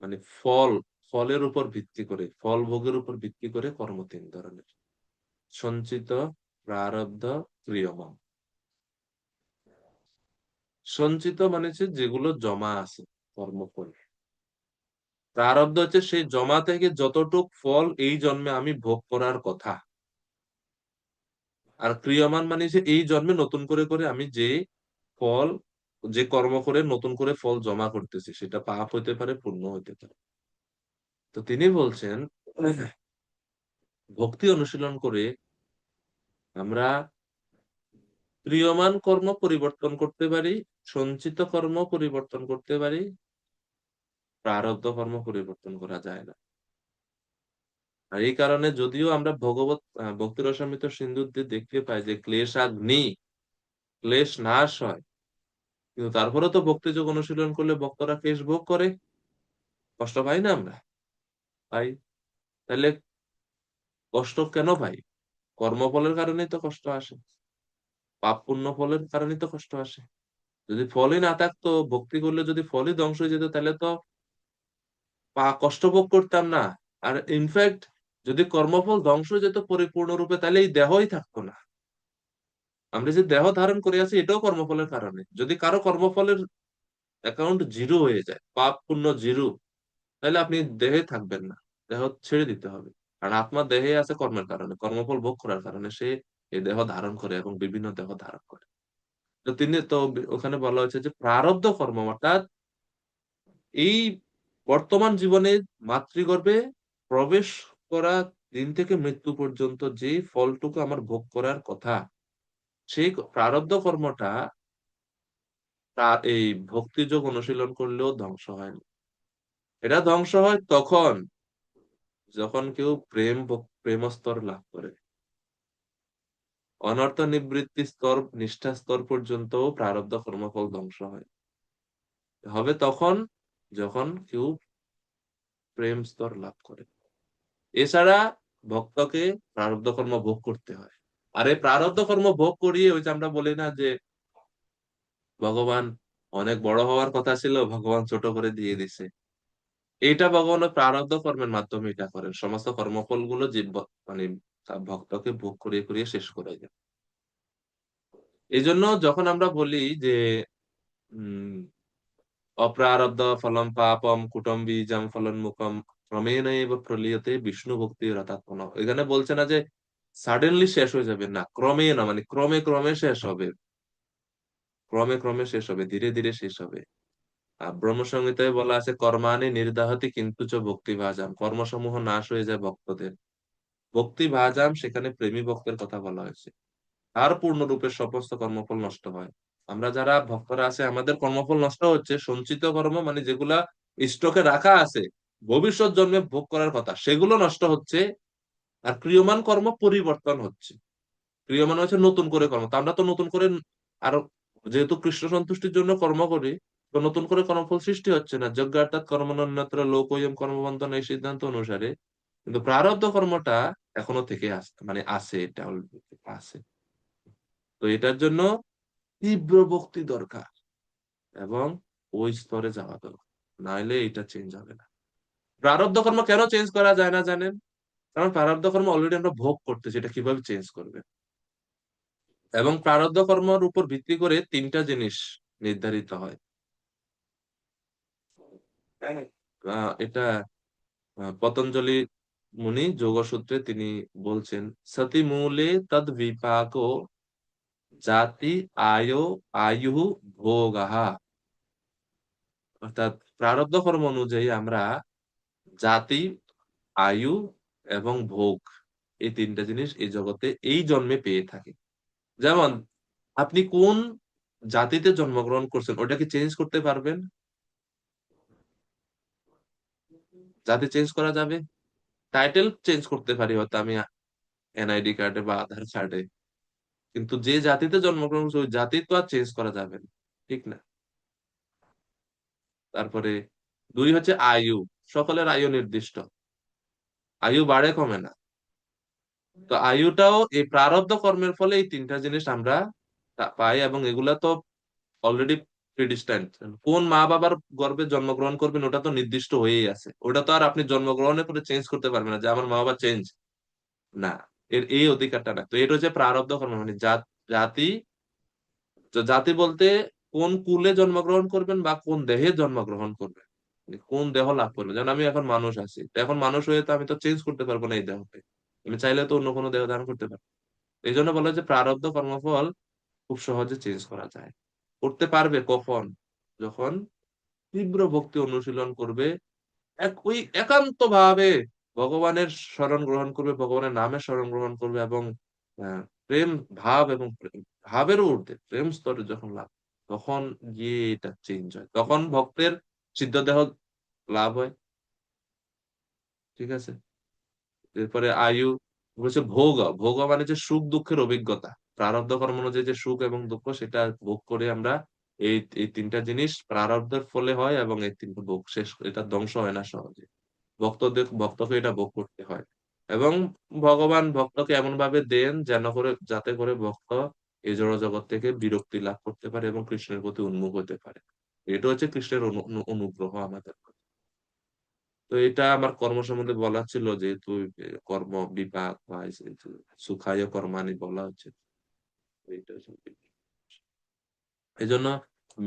মানে ফলের উপর ভিত্তি করে, ফল ভোগের উপর ভিত্তি করে কর্ম তিন ধরনের: সঞ্চিত, প্রারব্ধ, ক্রিয়মান। সঞ্চিত মানে হচ্ছে যেগুলো জমা আছে কর্মফল। প্রারব্ধ হচ্ছে সেই জমা থেকে যতটুক ফল এই জন্মে আমি ভোগ করার কথা। আর ক্রিয়মান মানে হচ্ছে এই জন্মে নতুন করে করে আমি যে ফল, যে কর্ম করে নতুন করে ফল জমা করতেছি, সেটা পাপ হইতে পারে, পুণ্য হইতে পারে। তো তিনি বলছেন ভক্তি অনুশীলন করে আমরা ক্রিয়মান কর্ম পরিবর্তন করতে পারি, সঞ্চিত কর্ম পরিবর্তন করতে পারি, প্রারব্ধ কর্ম পরিবর্তন করা যায় না। আর এই কারণে যদিও আমরা ভক্তি রসামৃত সিন্ধুতে দেখতে পাই যে ক্লেশাগ্নি, ক্লেশ নাশ হয়, কিন্তু তারপরে তো ভক্তিযোগ অনুশীলন করলে ভক্তরা ক্লেশ ভোগ করে, কষ্ট পাই না আমরা? পাই। তাহলে কষ্ট কেন পাই? কর্মফলের কারণেই তো কষ্ট আসে, পাপ পুণ্য ফলের কারণেই তো কষ্ট আসে। যদি ফলই না থাকতো, ভক্তি করলে যদি ফলই ধ্বংস হয়ে যেত, তাহলে তো কষ্ট ভোগ করতাম না। আর ইনফ্যাক্ট যদি কর্মফল ধ্বংস হয়ে যেত পরিপূর্ণরূপে, তাহলে এই দেহই থাকতো না। আমরা যে দেহ ধারণ করে আছি এটাও কর্মফলের কারণে। যদি কারো কর্মফলের অ্যাকাউন্ট জিরো হয়ে যায়, পাপ পুণ্য জিরো, তাহলে আপনি দেহে থাকবেন না, দেহ ছেড়ে দিতে হবে। কারণ আত্মা দেহে আছে কর্মের কারণে, কর্মফল ভোগ করার কারণে সে এই দেহ ধারণ করে এবং বিভিন্ন দেহ ধারণ করে। তো তিনি তো ওখানে বলা হয়েছে যে প্রারব্ধ কর্ম, অর্থাৎ এই বর্তমান জীবনে মাতৃগর্ভে প্রবেশ করা দিন থেকে মৃত্যু পর্যন্ত যে ফলটুকু আমার ভোগ করার কথা, সেই প্রারব্ধ কর্মটা তার এই ভক্তিযোগ অনুশীলন করলেও ধ্বংস হয় না। এটা ধ্বংস হয় তখন যখন কেউ প্রেম স্তর লাভ করে। অনর্থ নিবৃত্তি স্তর, নিষ্ঠা স্তর পর্যন্ত প্রারব্ধ কর্মফল ধ্বংস হয় হবে তখন যখন কেউ প্রেম স্তর লাভ করে। এছাড়া ভক্তকে প্রারব্ধ কর্ম ভোগ করতে হয়। আর এই প্রারব্ধ কর্ম ভোগ করিয়ে, ওই যে আমরা বলি না যে ভগবান অনেক বড় হওয়ার কথা ছিল, ভগবান ছোট করে দিয়ে দিছে। এইটা ভগবানের প্রারব্ধ কর্মের মাধ্যমে এটা করেন, সমস্ত কর্মফল গুলো জীব মানে তার ভক্তকে ভোগ করিয়ে করিয়ে শেষ করে দেন। এই জন্য যখন আমরা বলি যে উম অপ্রারব্ধ ফলম পাপম কুটম বীজম ফলন্মুখম ক্রমেণ এব প্রলীয়তে বিষ্ণু ভক্তি রতাত্মন, এখানে বলছে না যে সাডেনলি শেষ হয়ে যাবে, না, ক্রমে না, মানে ক্রমে ক্রমে শেষ হবে, ক্রমে ক্রমে শেষ হবে, ধীরে ধীরে শেষ হবে। আর ব্রহ্মসংহিতায় বলা আছে কর্মাণি নির্দাহতি কিন্তু চ ভক্তি ভাজাম, কর্মসমূহ নাশ হয়ে যায় ভক্তদের। ভক্তি ভাজাম, সেখানে প্রেমী ভক্তের কথা বলা হয়েছে। তার পূর্ণরূপে সমস্ত কর্মফল নষ্ট হয়। আমরা যারা ভক্তরা আছে আমাদের কর্মফল নষ্ট হচ্ছে, সঞ্চিত কর্ম মানে যেগুলা স্টকে রাখা আছে ভবিষ্যৎ জন্মে ভোগ করার কথা, সেগুলো নষ্ট হচ্ছে। আর ক্রিয়মান কর্ম পরিবর্তন হচ্ছে। ক্রিয়মান হচ্ছে নতুন করে কর্ম, তো আমরা তো নতুন করে আরো, যেহেতু কৃষ্ণ সন্তুষ্টির জন্য কর্ম করি, তো নতুন করে কর্মফল সৃষ্টি হচ্ছে না। যজ্ঞার্থাৎ কর্মণ্যত্র লোকোয়ম কর্মবন্ধন, এই সিদ্ধান্ত অনুসারে। কিন্তু প্রারব্ধ কর্মটা এখনো থেকে আসে, মানে আছে, এটা already আছে। তো এটার জন্য তীব্র ভক্তি দরকার এবং ওই স্তরে যাওয়া দরকার, নাইলে এটা চেঞ্জ হবে না। প্রারব্ধ কর্ম কেন চেঞ্জ করা যায় না জানেন? কারণ প্রারব্ধ কর্ম অলরেডি আমরা ভোগ করতেছি, এটা কিভাবে চেঞ্জ করবে? এবং প্রারব্ধ কর্মের উপর ভিত্তি করে তিনটা জিনিস নির্ধারিত হয়। এটা পতঞ্জলি মুনি যোগসূত্রে তিনি বলছেন, সতি মূলে তদ বিপাক জাতি আয়ো আয়ু ভোগাহা। অর্থাৎ প্রারব্ধ কর্ম অনুযায়ী আমরা জাতি, আয়ু এবং ভোগ, এই তিনটা জিনিস এই জগতে এই জন্মে পেয়ে থাকি। যেমন আপনি কোন জাতিতে জন্মগ্রহণ করছেন ওটা কি চেঞ্জ করতে পারবেন? জাতি চেঞ্জ করা যাবে? টাইটেল চেঞ্জ করতে পারি হয়তো আমি এনআইডি কার্ডে বা আধার কার্ডে, কিন্তু যে জাতিতে জন্মগ্রহণ করছে ওই জাতি তো আর চেঞ্জ করা যাবে না, ঠিক না? তারপরে দুই হচ্ছে আয়ু, সকলের আয়ু নির্দিষ্ট, আয়ু বাড়ে কমে না। তো আয়ুটাও এই প্রারব্ধ কর্মের ফলে এই তিনটা জিনিস আমরা পাই, এবং এগুলা তো অলরেডি প্রিডিস্টাইন্ড। কোন মা বাবার গর্ভে জন্মগ্রহণ করবেন ওটা তো নির্দিষ্ট হয়েই আছে, ওটা তো আর আপনি জন্মগ্রহণের পরে চেঞ্জ করতে পারবেন না যে আমার মা বাবা চেঞ্জ, না, এর এই অধিকারটা না। তো এটা হচ্ছে প্রারব্ধ কর্ম, মানে জাতি। তো জাতি বলতে কোন কুলে জন্মগ্রহণ করবেন বা কোন দেহে জন্মগ্রহণ করবেন, মানে কোন দেহ লাভ করবেন। যেমন আমি এখন মানুষ আছি, তো এখন মানুষ হয়ে তো আমি তো চেঞ্জ করতে পারবো না এই দেহকে, আমি চাইলে তো অন্য কোনো দেহ ধারণ করতে পারবো। এই জন্য বলা হয় যে প্রারব্ধ কর্মফল খুব সহজে চেঞ্জ করা যায়। করতে পারবে কখন? যখন তীব্র ভক্তি অনুশীলন করবে, ওই একান্ত ভাবে ভগবানের শরণ গ্রহণ করবে, ভগবানের নামে শরণ গ্রহণ করবে, এবং প্রেম ভাব এবং ভাবেরও ঊর্ধ্বে প্রেম স্তরে যখন লাভ, তখন গিয়ে এটা চেঞ্জ হয়, তখন ভক্তের সিদ্ধ দেহ লাভ হয়। ঠিক আছে। এরপরে আয়ু বলছে ভোগ, ভোগ মানে যে সুখ দুঃখের অভিজ্ঞতা। প্রারব্ধ কর্ম অনুযায়ী যে সুখ এবং দুঃখ সেটা ভোগ করে আমরা, এই এই তিনটা জিনিস প্রারব্ধের ফলে হয়, এবং এই তিনটা ভোগ শেষ, এটা ধ্বংস হয় না সহজে। ভক্তকে এটা ভোগ করতে হয়। এবং ভগবান ভক্তকে এমন ভাবে দেন যেন করে, যাতে করে ভক্ত এই জড় জগৎ থেকে বিরক্তি লাভ করতে পারে এবং কৃষ্ণের প্রতি উন্মুখ হতে পারে। এটা হচ্ছে কৃষ্ণের অনুগ্রহ আমাদের প্রতি। তো এটা আমার কর্ম সম্বন্ধে বলা ছিল, যেহেতু কর্ম বিপাক বা সুখায় কর্মানি বলা হচ্ছে, এইটা হচ্ছে। এই জন্য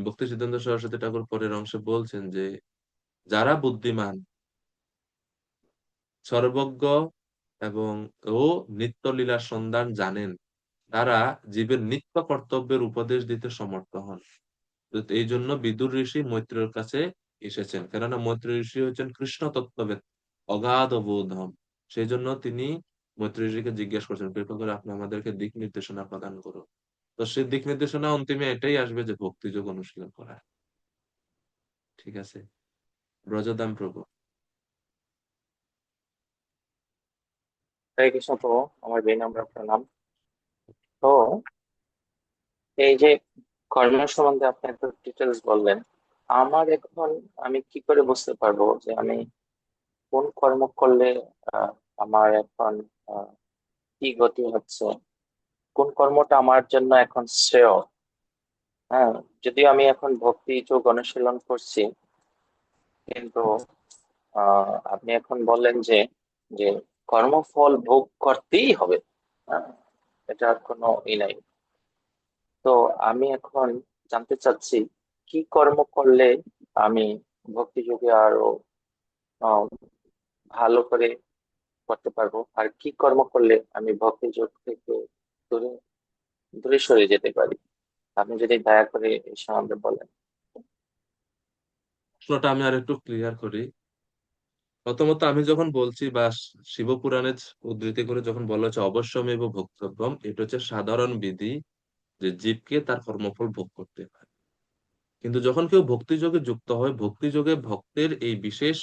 ভক্তি সিদ্ধান্ত সরস্বতী ঠাকুর পরের অংশে বলছেন যে যারা বুদ্ধিমান, সর্বজ্ঞ এবং ও নিত্য লীলার সন্ধান জানেন, তারা জীবের নিত্য কর্তব্যের উপদেশ দিতে সমর্থ হন। তো এই জন্য বিদুর ঋষি মৈত্রেয়র কাছে এসেছেন, কেননা মৈত্রেয় ঋষি হচ্ছেন কৃষ্ণ তত্ত্ববেদ, অগাধ বোধম। সেই জন্য তিনি মৈত্রেয় ঋষিকে জিজ্ঞেস করছেন, কৃপা করে আপনি আমাদেরকে দিক নির্দেশনা প্রদান করুন। তো তো সে দিক নির্দেশনা অন্তিমে এটাই আসবে যে ভক্তিযোগ অনুশীলন করা। ঠিক আছে, ব্রজদান প্রভু। হরে কৃষ্ণ প্রভু, আমার বিনম্র প্রণাম। তো এই যে কর্ম সম্বন্ধে আপনি এত ডিটেলস বললেন, আমার এখন আমি কি করে বুঝতে পারবো যে আমি কোন কর্ম করলে আহ, আমার এখন আহ, কি গতি হচ্ছে, কোন কর্মটা আমার জন্য এখন শ্রেয়? হ্যাঁ, যদিও আমি এখন ভক্তি যোগ অনুশীলন করছি, কিন্তু আপনি এখন বললেন যে যে কর্মফল ভোগ করতেই হবে। হ্যাঁ, এটার কোনো নাই। তো আমি এখন জানতে চাচ্ছি কি কর্ম করলে আমি ভক্তিযোগে আরো আহ, ভালো করে করতে পারবো, আর কি কর্ম করলে আমি ভক্তিযোগ থেকে দূরে দূরে সরে যেতে পারি। আপনি যদি দয়া করে এই সম্বন্ধে বলেন। প্রশ্নটা আমি আর একটু ক্লিয়ার করি। প্রথমত আমি যখন বলছি বা শিবপুরাণের উদ্ধৃতি করে যখন বলা হচ্ছে অবশ্যমেব ভোক্তব্যম, এটা হচ্ছে সাধারণ বিধি যে জীবকে তার কর্মফল ভোগ করতে হয়। কিন্তু যখন কেউ ভক্তিযোগে যুক্ত হয়, ভক্তিযোগে ভক্তের এই বিশেষ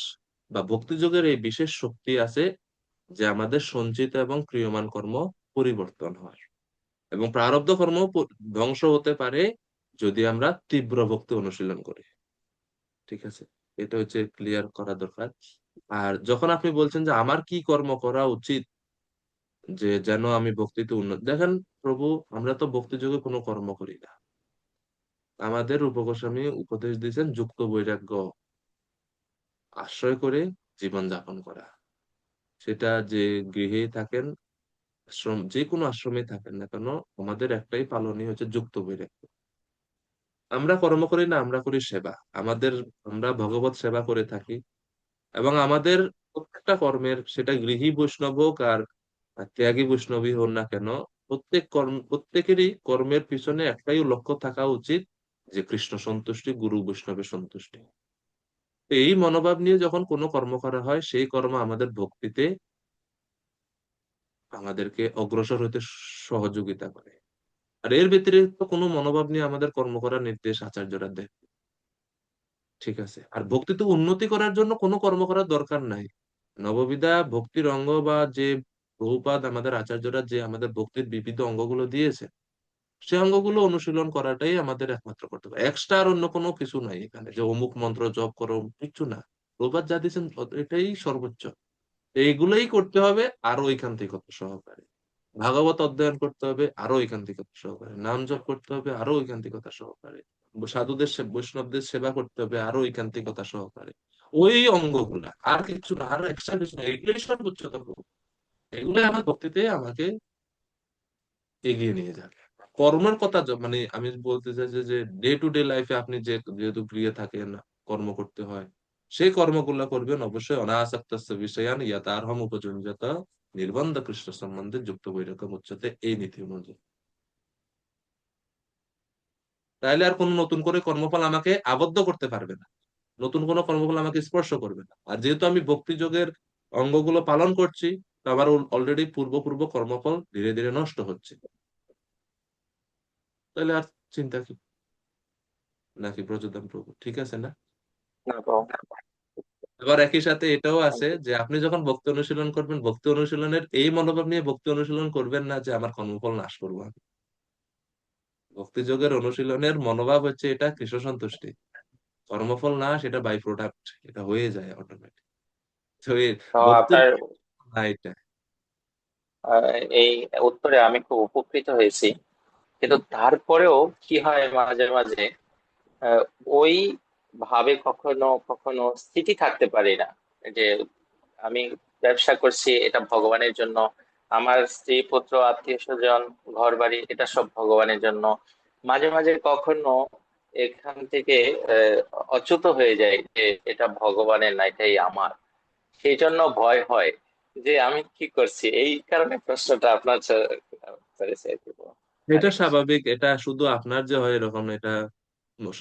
বা ভক্তিযোগের এই বিশেষ শক্তি আছে যে আমাদের সঞ্চিত এবং ক্রিয়মান কর্ম পরিবর্তন হয়, এবং প্রারব্ধ কর্ম ধ্বংস হতে পারে যদি আমরা তীব্র ভক্তি অনুশীলন করি। ঠিক আছে, এটা হচ্ছে ক্লিয়ার করা দরকার। আর যখন আপনি বলছেন যে আমার কি কর্ম করা উচিত যে যেন আমি ভক্তিতে উন্নত, দেখেন প্রভু, আমরা তো ভক্তিযোগে কোনো কর্ম করি না। আমাদের উপগোস্বামী উপদেশ দিয়েছেন যুক্ত বৈরাগ্য আশ্রয় করে জীবন যাপন করা। সেটা যে গৃহেই থাকেন, আশ্রম, যে কোনো আশ্রমে থাকেন না কেন, আমাদের একটাই পালনীয় হচ্ছে যুক্ত বৈরাগ্য। আমরা কর্ম করি না, আমরা করি সেবা। আমাদের, আমরা ভগবত সেবা করে থাকি, এবং আমাদের প্রত্যেকটা কর্মের, সেটা গৃহী বৈষ্ণব হোক আর ত্যাগী বৈষ্ণবী হোক না কেন, প্রত্যেক কর্ম, প্রত্যেকেরই কর্মের পিছনে একটাই লক্ষ্য থাকা উচিত, যে কৃষ্ণ সন্তুষ্টি, গুরু বৈষ্ণবের সন্তুষ্টি। তো এই মনোভাব নিয়ে যখন কোনো কর্ম করা হয়, সেই কর্ম আমাদের ভক্তিতে আমাদেরকে অগ্রসর হতে সহযোগিতা করে। আর এর ব্যতিরিক্ত কোনো মনোভাব নিয়ে আমাদের কর্ম করার নির্দেশ আচার্যরা দেয়। ঠিক আছে, আর ভক্তিতে উন্নতি করার জন্য কোনো কর্ম করার দরকার নাই। নববিধা ভক্তির অঙ্গ বা যে প্রভুপাদ আমাদের আচার্যরা যে আমাদের ভক্তির বিবিধ অঙ্গগুলো দিয়েছে, সে অঙ্গগুলো অনুশীলন করাটাই আমাদের একমাত্র কর্তব্য। এক্সট্রা আর অন্য কোনো কিছু নাই এখানে, যে অমুক মন্ত্র জপ করো, কিছু না। প্রভুপাদ যা দিয়েছেন এটাই সর্বোচ্চ। এইগুলোই করতে হবে আরো ঐকান্তিকতা সহকারে। ভাগবত অধ্যয়ন করতে হবে আরো ঐকান্তিকতা সহকারে, নাম জপ করতে হবে আরো ঐকান্তিকতা সহকারে, সাধুদের বৈষ্ণবদের সেবা করতে হবে আরো ঐকান্তিকতা সহকারে। ওই অঙ্গগুলা, আর কিছু না, আর এক্সট্রা কিছু না, এগুলোই সর্বোচ্চতম। এগুলো আমার ভক্তিতে আমাকে এগিয়ে নিয়ে যাবে। কর্মের কথা মানে আমি বলতে চাই যে ডে টু ডে লাইফে আপনি যে, যেহেতু গৃহে থাকেন, কর্ম করতে হয়, সেই কর্মগুলা করবেন অবশ্যই অনাসক্ত বিষয়ান ইয়াতারহম উপযোজ্যত নির্বন্ধ কৃষ্ণ সম্বন্ধে যুক্ত বৈরাগ্য উচ্চতে, এই নীতি অনুযায়ী। তাইলে আর কোন নতুন করে কর্মফল আমাকে আবদ্ধ করতে পারবে না, নতুন কোনো কর্মফল আমাকে স্পর্শ করবে না। আর যেহেতু আমি ভক্তি যোগের অঙ্গগুলো পালন করছি, তো আমার অলরেডি পূর্ব পূর্ব কর্মফল ধীরে ধীরে নষ্ট হচ্ছে। তাহলে আর চিন্তা কি, নাকি ব্রজদান প্রভু? ঠিক আছে না? না প্রভু, আবার একই সাথে এটাও থ্যাংক আছে ইউ। যে আপনি যখন ভক্তি অনুশীলন করবেন, ভক্তি অনুশীলনের এই মনোভাব নিয়ে ভক্তি অনুশীলন করবেন না যে আমার কর্মফল নাশ করবো আমি। ভক্তি যোগের অনুশীলনের মনোভাব হচ্ছে এটা কৃষ্ণ সন্তুষ্টি। কর্মফল না, সেটা বাই প্রোডাক্ট, এটা হয়ে যায় অটোমেটিক। তো এই তো ভক্তির আপনার না এটা। এই উত্তরে আমি খুব উপকৃত হয়েছি, কিন্তু তারপরেও কি হয় মাঝে মাঝে আহ, ওই ভাবে কখনো কখনো স্থিতি থাকতে পারি না, যে আমি ব্যবসা করছি এটা ভগবানের জন্য, আমার স্ত্রী পুত্র আত্মীয় স্বজন ঘর বাড়ি এটা সব ভগবানের জন্য। মাঝে মাঝে কখনো এখান থেকে আহ, অচ্যুত হয়ে যায় যে এটা ভগবানের না, এটাই আমার। সেই জন্য ভয় হয় যে আমি কি করছি, এই কারণে প্রশ্নটা আপনার করেছে আর কি। এটা হরে কৃষ্ণ। স্বাভাবিক, এটা শুধু আপনার যে হয় এরকম না, এটা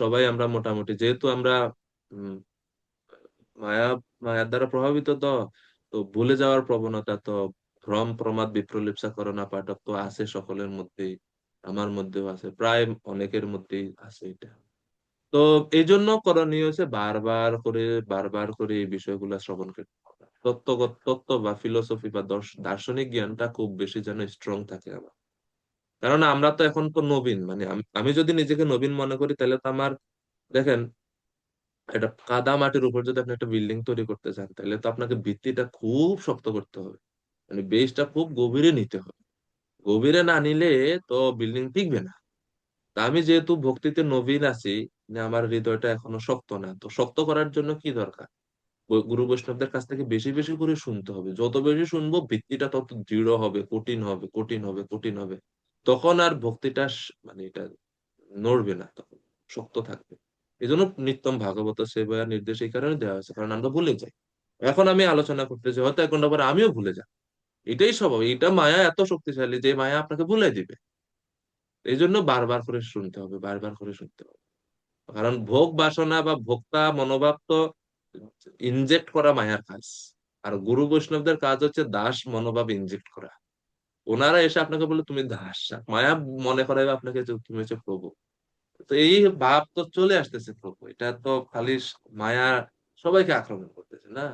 সবাই আমরা মোটামুটি, যেহেতু আমরা উম, মায়া, মায়ার দ্বারা প্রভাবিত, তো তো ভুলে যাওয়ার প্রবণতা তো, ভ্রম প্রমাদ বিপ্রলিপসা করণা পাঠক তো আছে সকলের মধ্যেই। আমার মধ্যেও আছে, প্রায় অনেকের মধ্যেই আছে এটা। তো এই জন্য করণীয় হচ্ছে বারবার করে এই বিষয়গুলো শ্রবণ করতে হবে। তত্ত্ব বা ফিলোসফি বা দার্শনিক জ্ঞানটা খুব বেশি যেন স্ট্রং থাকে আমার। কারণ আমরা তো এখন তো নবীন, মানে আমি যদি নিজেকে নবীন মনে করি, তাহলে তো আমার, দেখেন, এটা কাদা মাটির উপর যদি আপনি একটা বিল্ডিং তৈরি করতে চান, তাহলে তো আপনাকে ভিত্তিটা খুব শক্ত করতে হবে, মানে বেসটা খুব গভীরে নিতে হবে। গভীরে না নিলে তো বিল্ডিং টিকবে না। তা আমি যেহেতু ভক্তিতে নবীন আছি, যে আমার হৃদয়টা এখনো শক্ত না, তো শক্ত করার জন্য কি দরকার? গুরু বৈষ্ণবদের কাছ থেকে বেশি বেশি করে শুনতে হবে। যত বেশি শুনবো ভিত্তিটা তত দৃঢ় হবে, কঠিন হবে, কঠিন হবে, কঠিন হবে। তখন আর ভক্তিটা মানে এটা নড়বে না, তখন শক্ত থাকবে। এই জন্য নিত্যম ভাগবত সেবা নির্দেশ এই কারণে দেওয়া হয়েছে, কারণ আমরা ভুলে যাই। এখন আমি আলোচনা করতেছি, হয়তো 1 ঘন্টা পরে আমিও ভুলে যাই। এটাই স্বভাব, এটা মায়া এত শক্তিশালী যে মায়া আপনাকে ভুলে দিবে। এই জন্য বারবার করে শুনতে হবে, বারবার করে শুনতে হবে। কারণ ভোগ বাসনা বা ভোক্তা মনোভাব তো ইনজেক্ট করা মায়ার কাজ। আর গুরু বৈষ্ণবদের কাজ হচ্ছে দাস মনোভাব ইনজেক্ট করা। ওনারা এসে আপনাকে বলে তুমি দাস, মায়া মনে করাবে আপনাকে যে তুমি হচ্ছে প্রভু। তো এই ভাব তো চলে আসতেছে প্রভু, এটা তো খালি মায়া সবাইকে আক্রমণ করতেছে না।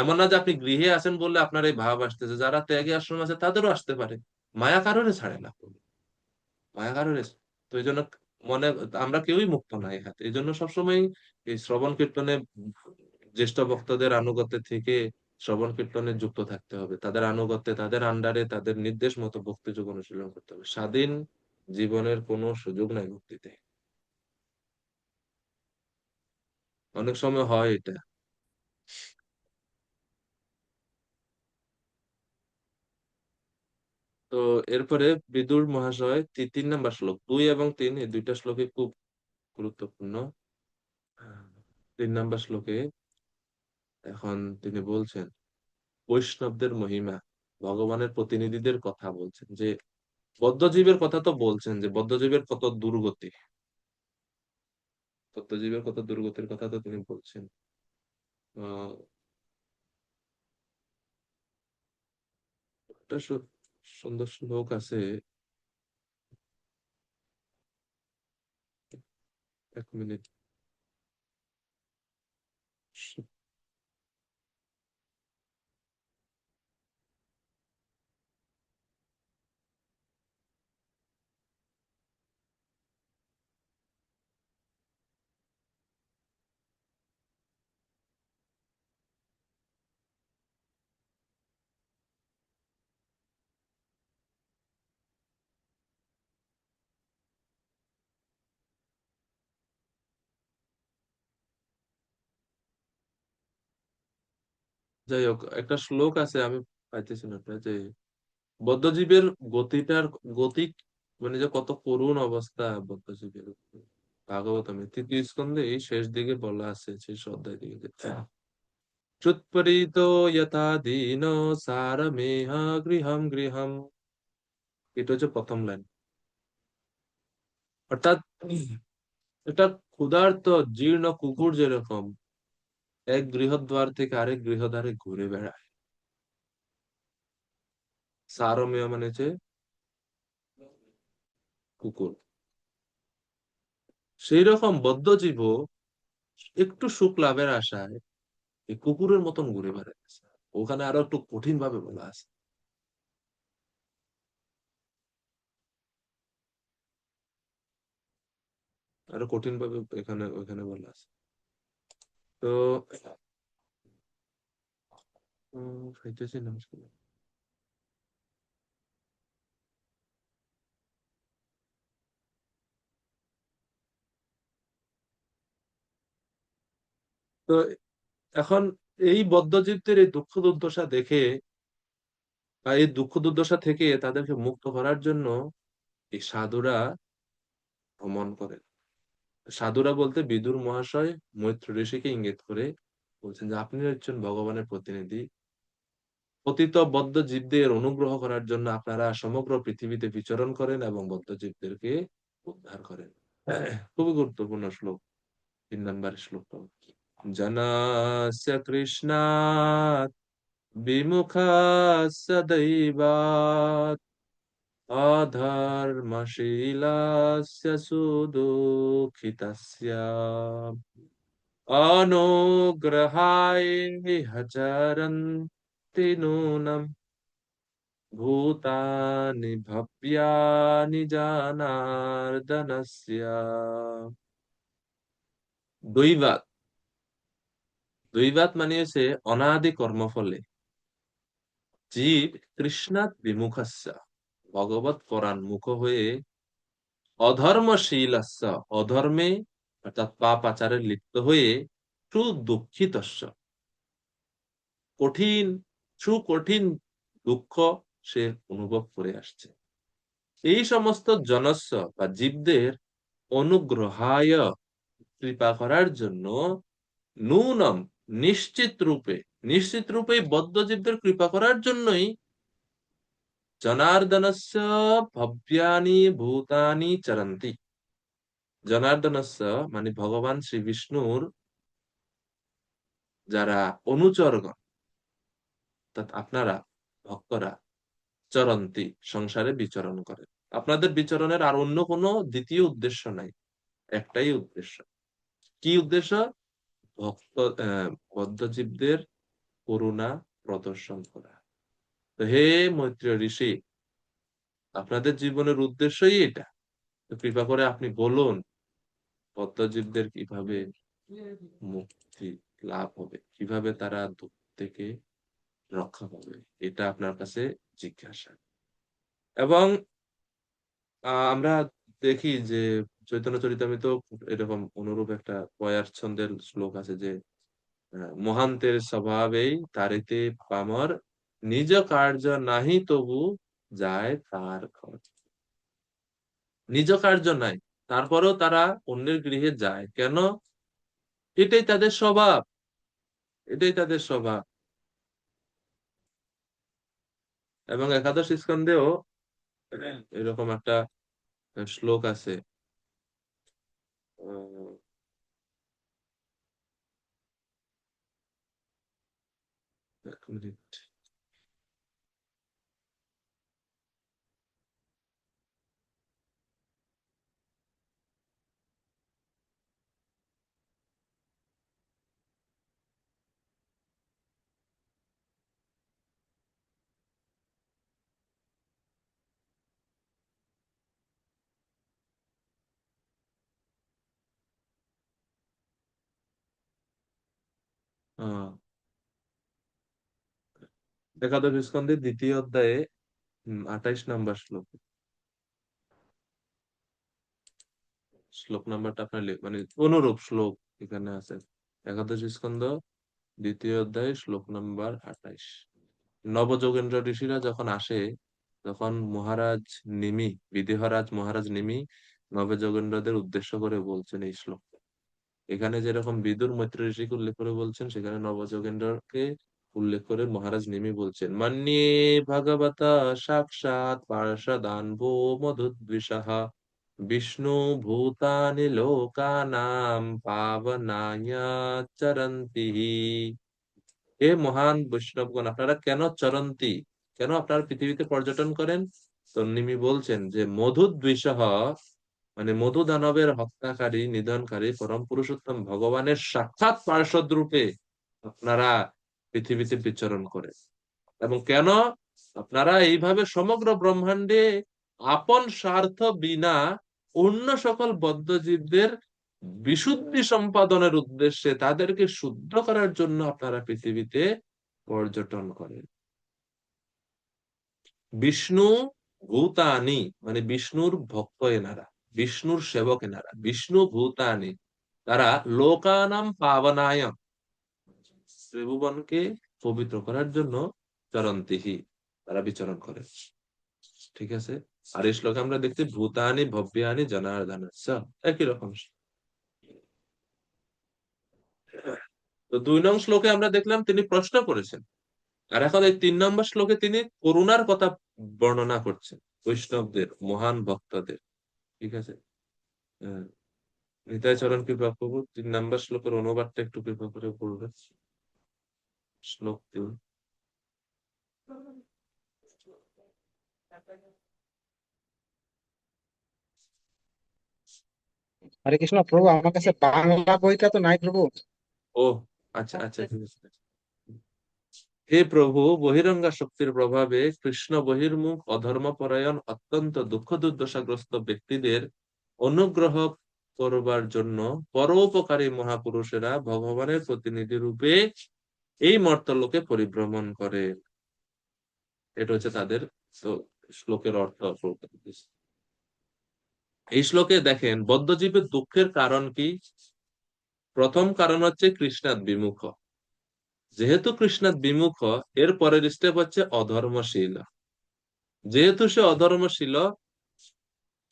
এমন না যে আপনি গৃহে আছেন বললে আপনার এই ভাব আসতেছে, যারা ত্যাগী আশ্রম আছে তাদেরও আসতে পারে। মায়া কারণে ছাড়ে না প্রভু, মায়া কারণে। তো এই জন্য মনে, আমরা কেউই মুক্ত নাই হাতে। এই জন্য সবসময় এই শ্রবণ কীর্তনে জ্যেষ্ঠ ভক্তদের আনুগত্যে থেকে শ্রবণ কীর্তনে যুক্ত থাকতে হবে, তাদের আনুগত্যে, তাদের আন্ডারে, তাদের নির্দেশ মতো ভক্তিযোগ অনুশীলন করতে হবে। স্বাধীন জীবনের কোনো সুযোগ নাই ভক্তিতে। অনেক সময় হয় এটা। তো এরপরে বিদুর মহাশয় 3 নাম্বার শ্লোক, 2 এবং 3, এই দুইটা শ্লোকে খুব গুরুত্বপূর্ণ। 3 নাম্বার শ্লোকে এখন তিনি বলছেন বৈষ্ণবদের মহিমা, ভগবানের প্রতিনিধিদের কথা বলছেন, যে বদ্ধজীবের কথা তো বলছেন, যে বদ্ধজীবের কত দুর্গতি, বদ্ধজীবের কত দুর্গতির কথা তো তিনি বলছেন। আহ একটা সুন্দর শ্লোক আছে, 1 মিনিট। যাই হোক, একটা শ্লোক আছে, আমি পাইতেছি না ওটা, যে বদ্ধজীবের গতিটার গতি, মানে যে কত করুণ অবস্থা বদ্ধজীবের। ভাগবতমে 3য় স্কন্ধে এই শেষ দিকে বলা আছে, শেষ অধ্যায় দিকে, চুৎপরিতো যথা দীন সারমেহ গৃহম গৃহম। এটা হচ্ছে প্রথম লাইন। অর্থাৎ এটা ক্ষুধার্ত জীর্ণ কুকুর যেরকম এক গৃহদ্বার থেকে আরেক গৃহদ্বারে ঘুরে বেড়ায়। সারমেয় মানে হচ্ছে কুকুর। সেই রকম বদ্ধজীব একটু সুখ লাভের আশায় এই কুকুরের মতন ঘুরে বেড়াচ্ছে। ওখানে আরো একটু কঠিন ভাবে বলা আছে, আরো কঠিন ভাবে এখানে ওখানে বলা আছে। তো খাইতেছি না আসলে। তো এখন এই বদ্ধজীবদের এই দুঃখ দুর্দশা দেখে, বা এই দুঃখ দুর্দশা থেকে তাদেরকে মুক্ত করার জন্য এই সাধুরা ভ্রমণ করেন। সাধুরা বলতে বিদুর মহাশয় মৈত্র ঋষিকে ইঙ্গিত করে বলছেন যে আপনি হচ্ছেন ভগবানের প্রতিনিধি। পতিত বদ্ধ জীবদের অনুগ্রহ করার জন্য আপনারা সমগ্র পৃথিবীতে বিচরণ করেন এবং বদ্ধ জীবদেরকে উদ্ধার করেন। খুবই গুরুত্বপূর্ণ শ্লোক, 3 নাম্বার শ্লোক। জনস্য কৃষ্ণাৎ বিমুখা সদৈবাৎ अधर्मशीलस्य सुदुःखितस्य अनुग्रहाय चरन्ति नूनम् भूतानि भव्यानि जनार्दनस्य। দৈবাত, দৈবাত মানে হচ্ছে অনাদি কর্মফলে জীব কৃষ্ণাৎ বিমুখস্য, ভগবত পরাণ মুখ হয়ে, অধর্মশীলস্য, অধর্মে অর্থাৎ পাপ আচারে লিপ্ত হয়ে, সুদুঃখিতস্য, কঠিন, সুকঠিন দুঃখ সে অনুভব করে আসছে। এই সমস্ত জনস্য বা জীবদের অনুগ্রহায়, কৃপা করার জন্য, নূনম, নিশ্চিত রূপে, নিশ্চিত রূপে বদ্ধ জীবদের কৃপা করার জন্যই, জনার্দনস্য ভব্যানি ভূতানি চরন্তি। জনার্দনস্য মানে ভগবান শ্রী বিষ্ণুর যারা অনুচরগণ, অর্থাৎ আপনারা ভক্তরা, চরন্তি সংসারে বিচরণ করেন। আপনাদের বিচরণের আর অন্য কোনো দ্বিতীয় উদ্দেশ্য নাই, একটাই উদ্দেশ্য। কি উদ্দেশ্য? ভক্ত বদ্ধজীবদের করুণা প্রদর্শন করা। তো হে মৈত্রেয় ঋষি, আপনাদের জীবনের উদ্দেশ্যই এটা। তো কৃপা করে আপনি বলুন বদ্ধজীবদের কিভাবে মুক্তি লাভ হবে, কিভাবে তারা দুঃখ থেকে রক্ষা পাবে, এটা আপনার কাছে জিজ্ঞাসা। এবং আমরা দেখি যে চৈতন্য চরিতামৃত এরকম অনুরূপ একটা পয়ার ছন্দের শ্লোক আছে যে মহান্তের স্বভাবেই তারিতে পামর, নিজ কার্য নাহি তবু যায় তার ঘর। নিজ কার্য নাই, তারপরেও তারা অন্যের গৃহে যায় কেন? এটাই তাদের স্বভাব, এটাই তাদের স্বভাব। এবং একাদশ স্কন্ধেও এরকম একটা শ্লোক আছে। আহ, এক মিনিট। আহ, একাদশ স্কন্ধের দ্বিতীয় অধ্যায়ে 28 নম্বর শ্লোক, শ্লোক নাম্বারটা আপনার মানে অনুরূপ শ্লোক এখানে আছে। একাদশ স্কন্ধ দ্বিতীয় অধ্যায় শ্লোক নাম্বার 28। নবযোগেন্দ্র ঋষিরা যখন আসে, তখন মহারাজ নিমি, বিদেহরাজ মহারাজ নিমি নবযোগেন্দ্রদের উদ্দেশ্য করে বলছেন এই শ্লোক। এখানে যেরকম বিদুর মৈত্র ঋষিকে উল্লেখ করে বলছেন, সেখানে নবযোগেন্দ্রকে উল্লেখ করে মহারাজ নিমি বলছেন, মান্যে ভগবতা সাক্ষাৎ পার্ষদানভো মধুদ্বিষাহ বিষ্ণু ভূতানি লোকানাম পাবনায় চরন্তি। হে মহান বৈষ্ণবগণ, আপনারা কেন চরন্তি, কেন আপনারা পৃথিবীতে পর্যটন করেন? তো নিমি বলছেন যে মধুদ্বিষহ মানে মধু দানবের হত্যাকারী, নিধনকারী পরম পুরুষোত্তম ভগবানের সাক্ষাৎ পার্ষদ রূপে আপনারা পৃথিবীতে বিচরণ করেন। এবং কেন? আপনারা এইভাবে সমগ্র ব্রহ্মাণ্ডে আপন স্বার্থ বিনা অন্য সকল বদ্ধজীবদের বিশুদ্ধি সম্পাদনের উদ্দেশ্যে, তাদেরকে শুদ্ধ করার জন্য আপনারা পৃথিবীতে পর্যটন করেন। বিষ্ণু ভূতানি মানে বিষ্ণুর ভক্ত এনারা, বিষ্ণুর সেবক এনারা, বিষ্ণু ভূতানি, তারা লোকানাম পাবনায়, ত্রিভুবনকে পবিত্র করার জন্য চরন্তিহি, তারা বিচরণ করে। ঠিক আছে। আর এই শ্লোকে আমরা দেখছি ভূতানি ভব্যানি জনার্দন, একই রকম। তো 2 নং শ্লোকে আমরা দেখলাম তিনি প্রশ্ন করেছেন, আর এখন এই 3 নম্বর শ্লোকে তিনি করুণার কথা বর্ণনা করছেন বৈষ্ণবদের, মহান ভক্তদের। ঠিক আছে। আহ, নিতাই চরণ কৃপা প্রভু 3 নম্বর শ্লোকের অনুবাদটা একটু কৃপা করে পড়বে। শ্লোক 3। হরে কৃষ্ণ প্রভু, আমার কাছে বাংলা বইটা তো নাই প্রভু। ও আচ্ছা আচ্ছা, ঠিক আছে। হে প্রভু, বহিরঙ্গা শক্তির প্রভাবে কৃষ্ণ বহির্মুখ অধর্মপরায়ণ অত্যন্ত দুঃখ দুর্দশাগ্রস্ত ব্যক্তিদের অনুগ্রহ করবার জন্য পরোপকারী মহাপুরুষেরা ভগবানের প্রতিনিধি রূপে এই মর্তলোকে পরিভ্রমণ করে। এটা হচ্ছে তাদের তো শ্লোকের অর্থ। এই শ্লোকে দেখেন বদ্ধজীবের দুঃখের কারণ কি। প্রথম কারণ হচ্ছে কৃষ্ণাদ বিমুখ। যেহেতু কৃষ্ণাদ বিমুখ, এর পরের স্টেপ হচ্ছে অধর্মশীল। যেহেতু সে অধর্মশীল,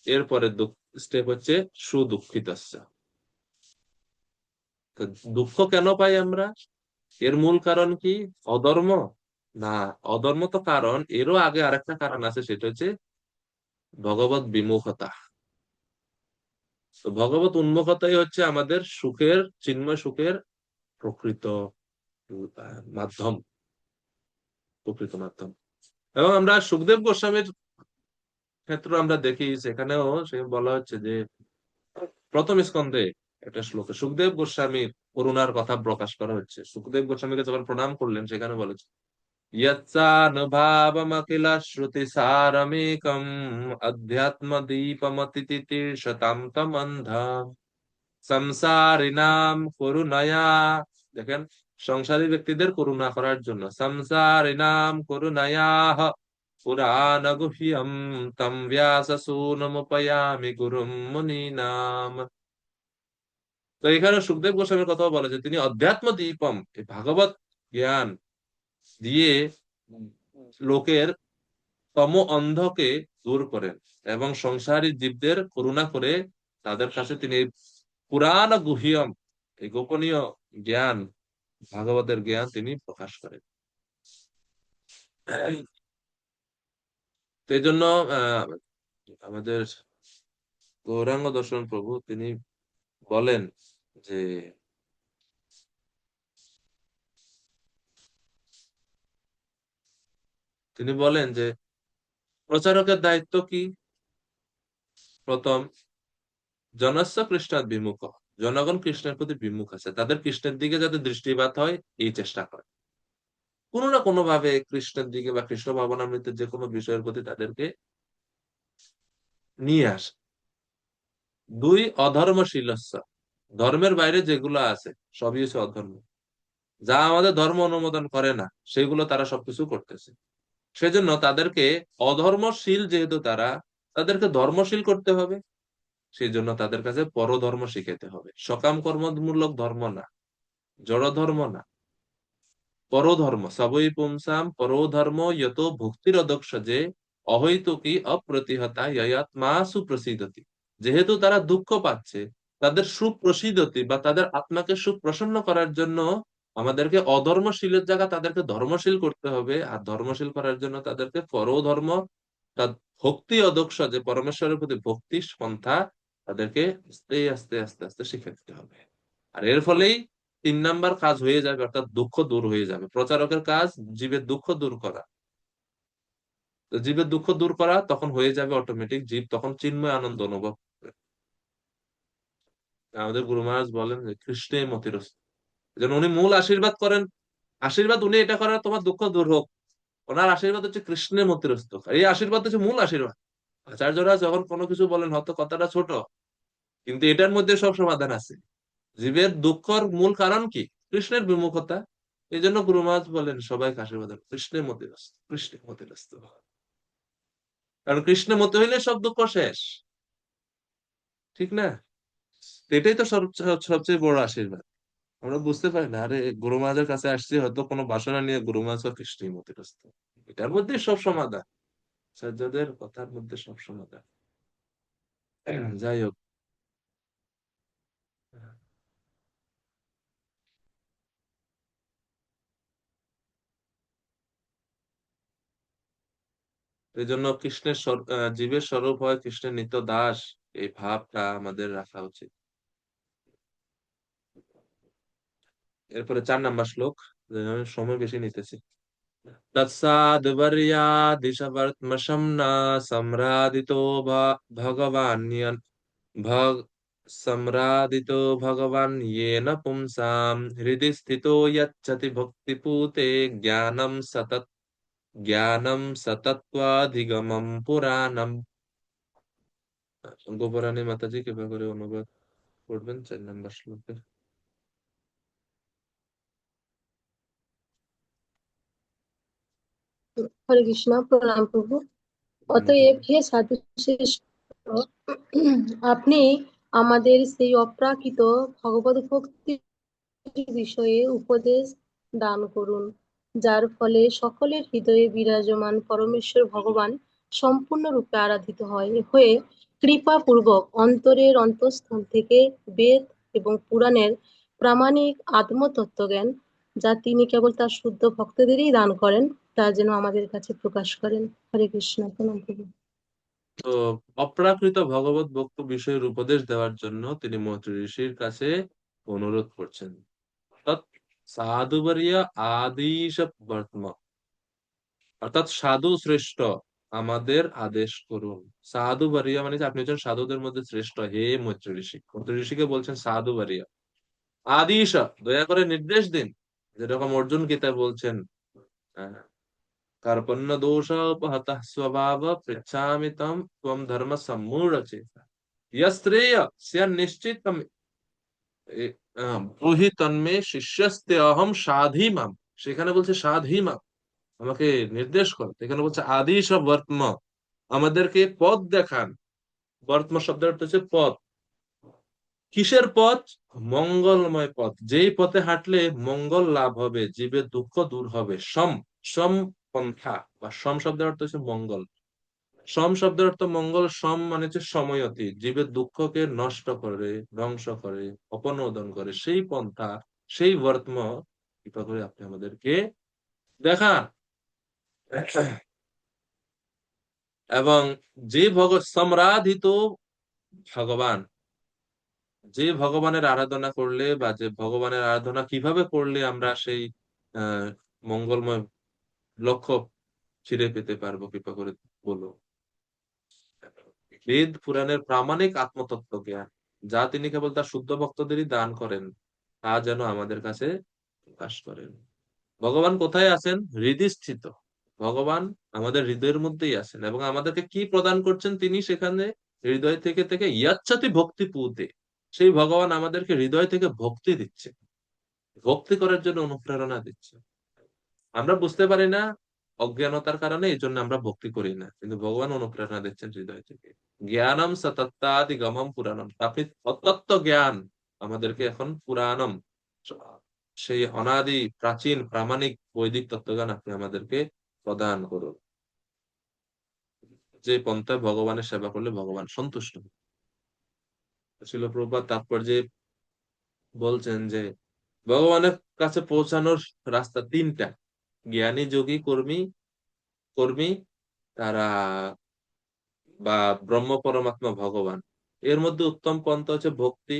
এরপরে স্টেপ হচ্ছে সুদুঃখিত। দুঃখ কেন পাই আমরা? এর মূল কারণ কি? অধর্ম? না, অধর্ম তো কারণ, এরও আগে আরেকটা কারণ আছে, সেটা হচ্ছে ভগবত বিমুখতা। তো ভগবত উন্মুখতাই হচ্ছে আমাদের সুখের, চিন্ময় সুখের প্রকৃত মাধ্যম, প্রকৃত মাধ্যম। এবং আমরা সুখদেব গোস্বামীর ক্ষেত্রে আমরা দেখি, সেখানেও সে বলা হচ্ছে যে প্রথম স্কন্ধে একটা শ্লোকে সুখদেব গোস্বামীর করুণার কথা প্রকাশ করা হচ্ছে। সুখদেব গোস্বামীকে যখন প্রণাম করলেন, সেখানে বলেছে यत्सानुभावमखिल श्रुतिसारमेकम् अध्यात्मदीपमतितितीर्षतां तमन्धम् সংসারিনাম করুণায়া। দেখেন, সংসারী ব্যক্তিদের করুণা করার জন্য সংসারিনাম করুণায়াহ পুরাণ গুহ্যম তম ব্যাস সূনমুপয়ামি গুরুম মুনীনাম। তো এখানে সুখদেব গোস্বামীর কথা বলে যে তিনি অধ্যাত্ম দীপম, এই ভাগবত জ্ঞান দিয়ে লোকের তম অন্ধকে দূর করেন এবং সংসারী জীবদের করুণা করে তাদের কাছে তিনি পুরাণ গুহ্যম, এই গোপনীয় জ্ঞান, ভাগবতের জ্ঞান তিনি প্রকাশ করেন। তো এই জন্য আহ আমাদের গৌরাঙ্গ দর্শন প্রভু তিনি বলেন যে, তিনি বলেন যে প্রচারকের দায়িত্ব কি। প্রথম, জনস্ব কৃষ্ণাদ বিমুখ, জনগণ কৃষ্ণের প্রতি বিমুখ আছে, তাদের কৃষ্ণের দিকে যাতে দৃষ্টিপাত হয় এই চেষ্টা করে, কোনো না কোনো ভাবে কৃষ্ণের দিকে বা কৃষ্ণ ভাবনামৃতের যে কোনো বিষয়ের প্রতি তাদেরকে নিয়ে আসে। দুই, অধর্মশীলস্য, ধর্মের বাইরে যেগুলো আছে সবই হচ্ছে অধর্ম, যা আমাদের ধর্ম অনুমোদন করে না সেগুলো তারা সবকিছু করতেছে। সেজন্য তাদেরকে অধর্মশীল, যেহেতু তারা, তাদেরকে ধর্মশীল করতে হবে। সেই জন্য তাদের কাছে পরধর্ম শিখাতে হবে, সকাম কর্মমূলক ধর্ম না, জড় ধর্ম না, পরধর্ম। সবই পুংসাম পরধর্ম যত ভক্তির অদক্ষজে অহৈতুকী অপ্রতিহতা ইয়ৎমা সুপ্রসিদতি। যেহেতু তারা দুঃখ পাচ্ছে, তাদের সুপ্রসিদতি বা তাদের আত্মাকে সুপ্রসন্ন করার জন্য আমাদেরকে অধর্মশীলের জায়গা তাদেরকে ধর্মশীল করতে হবে। আর ধর্মশীল করার জন্য তাদেরকে পরধর্ম, তার ভক্তি অদক্ষ, যে পরমেশ্বরের প্রতি ভক্তি পন্থা, তাদেরকে আস্তে আস্তে আস্তে আস্তে শিখে দিতে হবে। আর এর ফলেই 3 নাম্বার কাজ হয়ে যাবে, অর্থাৎ দুঃখ দূর হয়ে যাবে। প্রচারকের কাজ জীবের দুঃখ দূর করা। তো জীবের দুঃখ দূর করা তখন হয়ে যাবে অটোমেটিক, জীব তখন চিন্ময় আনন্দ অনুভব করবে। আমাদের গুরু মহারাজ বলেন যে কৃষ্ণে মতিরস্ত, যেন উনি মূল আশীর্বাদ করেন। আশীর্বাদ উনি এটা করেন তোমার দুঃখ দূর হোক, ওনার আশীর্বাদ হচ্ছে কৃষ্ণের মতিরস্ত, এই আশীর্বাদ হচ্ছে মূল আশীর্বাদ। আচার্যরা যখন কোনো কিছু বলেন, হয়তো কথাটা ছোট, কিন্তু এটার মধ্যে সব সমাধান আছে। জীবের দুঃখর মূল কারণ কি? কৃষ্ণের বিমুখতা। এই জন্য গুরু মহারাজ বলেন সবাইকে আশীর্বাদ করো, কৃষ্ণের মতিরস্ত, কৃষ্ণের মতিরস্ত। কারণ কৃষ্ণের মতে হইলে সব দুঃখ শেষ, ঠিক না? তো এটাই তো সবচেয়ে বড় আশীর্বাদ। আমরা বুঝতে পারি না, আরে গুরু মহারাজের কাছে আসছি হয়তো কোনো বাসনা নিয়ে, গুরু মহারাজ কৃষ্ণের মতিরস্ত। এটার মধ্যে সব সমাধান, আচার্যদের কথার মধ্যে সব সমাধান। যাই হোক, এই জন্য কৃষ্ণের জীবের স্বরূপ হয় কৃষ্ণের নিত্য দাস, এই ভাবটা আমাদের রাখা উচিত। এরপরে 4 নাম্বার শ্লোক, আমি সময় বেশি নিতেছি। তৎসাদ্বর্যাদিশবর্ত্মশম না সম্রাদিতো ভগবান্যন সম্রাদিতো ভগবান येन পুংসাম হৃদি স্থিতো यच्चति ভক্তিপুতে জ্ঞানম সতত্বাধিগমম পুরাণম। গোপরানী মাতাজি কৃপা করে অনুবাদ করবেন 4 নম্বর শ্লোকে। হরে কৃষ্ণ, প্রণাম প্রভু। অতএব হে সাধু শ্রেষ্ঠ, আপনি আমাদের সেই অপ্রাকৃত ভগবত ভক্তির বিষয়ে উপদেশ দান করুন, যার ফলে সকলের হৃদয়ে বিরাজমান পরমেশ্বর ভগবান সম্পূর্ণরূপে আরাধিত হয়ে কৃপাপূর্বক অন্তরের অন্তঃস্থল থেকে বেদ এবং পুরাণের প্রামাণিক আত্মতত্ত্বজ্ঞান, যা তিনি কেবল তার শুদ্ধ ভক্তদেরই দান করেন, তা যেন আমাদের কাছে প্রকাশ করেন। হরে কৃষ্ণ, প্রণাম প্রভু। তো অপ্রাকৃত ভগবত ভক্ত বিষয়ের উপদেশ দেওয়ার জন্য তিনি মৈত্রী ঋষির কাছে অনুরোধ করছেন। অর্থাৎ সাধুবরিয়া আদিশ বর্তম, অর্থাৎ সাধু শ্রেষ্ঠ, আমাদের আদেশ করুন। সাধু বারিয়া মানে যে আপনি হচ্ছেন সাধুদের মধ্যে শ্রেষ্ঠ, হে মৈত্রী ঋষি। মৈত্রী ঋষিকে বলছেন সাধু বারিয়া। আদিশ, দয়া করে নির্দেশ দিন। যেরকম অর্জুন গীতা বলছেন, কার্পণ্য দোষোপহতঃ স্বভাব পৃচ্ছামি তম ত্বম ধর্ম সম্মূঢ়চেতা ইয়স্ত্রেয় স্যার নিশ্চিতম ব্রূহি তন্মে শিষ্যস্তে অহম সাধিমাম। সেখানে বলছে সাধিমাম, আমাকে নির্দেশ কর। এখানে বলছে আদিশ বর্তম, আমাদেরকে পথ দেখান। বর্তম শব্দের অর্থ হচ্ছে পথ। কিসের পথ? মঙ্গলময় পথ, যেই পথে হাঁটলে মঙ্গল লাভ হবে, জীবের দুঃখ দূর হবে। সম সম পন্থা বা সম শব্দের অর্থ হচ্ছে মঙ্গল। সম শব্দের অর্থ মঙ্গল। সম মানে হচ্ছে সময়তি, জীবের দুঃখকে নষ্ট করে, ধ্বংস করে, অপনোদন করে, সেই পন্থা, সেই বর্তম কৃপা করে আপনি আমাদেরকে দেখান। এবং যে সম্রাধিত ভগবান, যে ভগবানের আরাধনা করলে বা যে ভগবানের আরাধনা কিভাবে করলে আমরা সেই আহ মঙ্গলময় লক্ষ্য ফিরে পেতে পারবো, কৃপা করে বলো। বেদ পুরাণের প্রামাণিক আত্মতত্ত্ব জ্ঞান, যা তিনি কেবল তার শুদ্ধ ভক্তদেরই দান করেন, তা যেন আমাদের কাছে প্রকাশ করেন। ভগবান কোথায় আছেন? হৃদিস্থিত। ভগবান আমাদের হৃদয়ের মধ্যেই আছেন এবং আমাদেরকে কি প্রদান করছেন তিনি সেখানে? হৃদয় থেকে থেকে ইয়াচ্ছাতি ভক্তি পুঁতে, সেই ভগবান আমাদেরকে হৃদয় থেকে ভক্তি দিচ্ছে, ভক্তি করার জন্য অনুপ্রেরণা দিচ্ছে। আমরা বুঝতে পারি না অজ্ঞানতার কারণে, এই জন্য আমরা ভক্তি করি না, কিন্তু ভগবান অনুপ্রেরণা দিচ্ছেন হৃদয় থেকে। জ্ঞানম সতত্তাদি গমম পুরাণম, আপনি অতত্ত্ব জ্ঞান আমাদেরকে এখন পুরাণম, সেই অনাদি প্রাচীন প্রামাণিক বৈদিক তত্ত্বজ্ঞান আপনি আমাদেরকে প্রদান করুন, যে পন্থায় ভগবানের সেবা করলে ভগবান সন্তুষ্ট হন। শিল প্রভুপাদ তাৎপর্যে বলছেন যে ভগবানের কাছে পৌঁছানোর রাস্তা 3টা: জ্ঞানী, যোগী, কর্মী কর্মী তারা, বা ব্রহ্ম পরমাত্মা ভগবান। এর মধ্যে উত্তম পন্থা হচ্ছে ভক্তি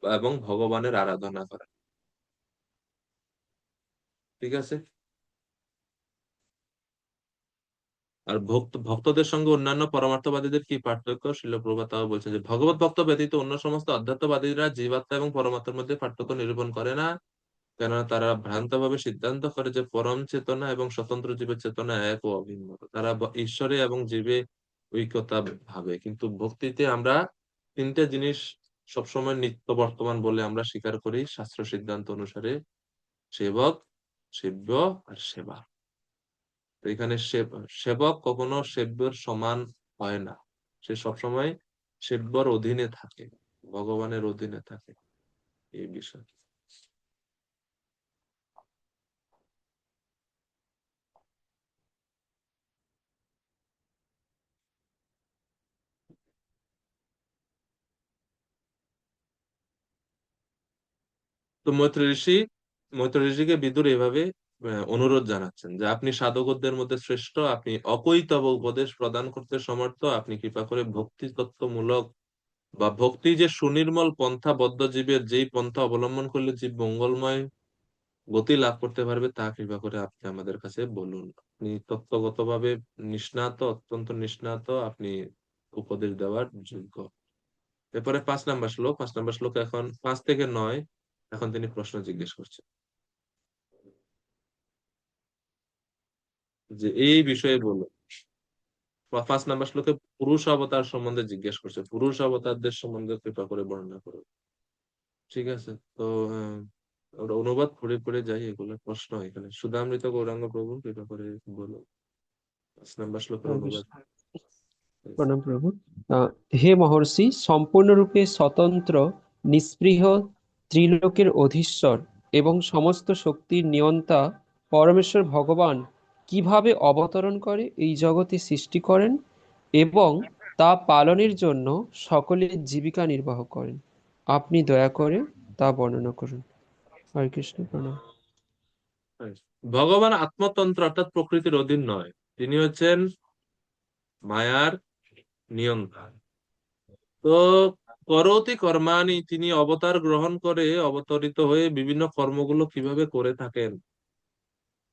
এবং ভগবানের আরাধনা করা। ঠিক আছে? আর ভক্তদের সঙ্গে অন্যান্য পরমার্থবাদীদের কি পার্থক্য? শিল প্রভুপাদ তাও বলছেন যে ভগবত ভক্ত ব্যতীত অন্য সমস্ত অধ্যাত্মবাদীরা জীবাত্মা এবং পরমাত্মার মধ্যে পার্থক্য নিরূপণ করে না, কেননা তারা ভ্রান্তভাবে সিদ্ধান্ত করে যে পরম চেতনা এবং স্বতন্ত্র জীবের চেতনা এক ও অভিন্ন। তারা ঈশ্বরে এবং জীবে ঐক্যতা ভাবে, কিন্তু ভক্তিতে আমরা 3টে জিনিস সবসময় নিত্য বর্তমান বলে আমরা স্বীকার করি শাস্ত্র সিদ্ধান্ত অনুসারে: সেবক, সেব্য আর সেবা। তো এখানে সেবক কখনো সেব্যর সমান হয় না, সে সবসময় সেব্যর অধীনে থাকে, ভগবানের অধীনে থাকে। এই বিষয়। তো মৈত্র ঋষিকে বিদুর এভাবে অনুরোধ জানাচ্ছেন যে আপনি সাধকদের মধ্যে শ্রেষ্ঠ, আপনি অকৈতব উপদেশ প্রদান করতে সমর্থ, আপনি কৃপা করে ভক্তি তত্ত্বমূলক বা ভক্তি যে সুনির্মল পন্থা, বদ্ধ জীবের যেই পন্থা অবলম্বন করলে জীব মঙ্গলময় গতি লাভ করতে পারবে, তা কৃপা করে আপনি আমাদের কাছে বলুন। আপনি তত্ত্বগতভাবে নিষ্ণাত, অত্যন্ত নিষ্ণাত, আপনি উপদেশ দেওয়ার যোগ্য। এরপরে 5 নম্বর শ্লোক এখন 5 থেকে 9 এখন তিনি প্রশ্ন জিজ্ঞেস করছেন যে এই বিষয়ে বলো। 5 নম্বর শ্লোকে পুরুষ অবতার সম্বন্ধে জিজ্ঞেস করছে, পুরুষ অবতারদের সম্বন্ধে কৃপা করে বর্ণনা করো। ঠিক আছে, তো ওরা অনুবাদ পড়ে পড়ে যাই, এগুলো প্রশ্ন এখানে। সুধামৃত গৌরাঙ্গ প্রভু কৃপা করে বলো 5 নম্বর শ্লোকের হরে অনুবাদ। কৃষ্ণ। প্রণাম প্রভু। হে মহর্ষি, সম্পূর্ণরূপে স্বতন্ত্র, নিস্পৃহ, ত্রিলোকের অধীশ্বর এবং সমস্ত শক্তির নিয়ন্তা পরমেশ্বর ভগবান কিভাবে অবতরণ করে এই জগতে সৃষ্টি করেন এবং তা পালনের জন্য সকলের জীবিকা নির্বাহ করেন, আপনি দয়া করে তা বর্ণনা করুন। হরে কৃষ্ণ, প্রণাম। ভগবান আত্মতন্ত্র অর্থাৎ প্রকৃতির অধীন নয়, তিনি হচ্ছেন মায়ার নিয়ন্তা। তো করোতি কর্মাণি, তিনি অবতার গ্রহণ করে অবতরিত হয়ে বিভিন্ন কর্মগুলো কিভাবে করে থাকেন।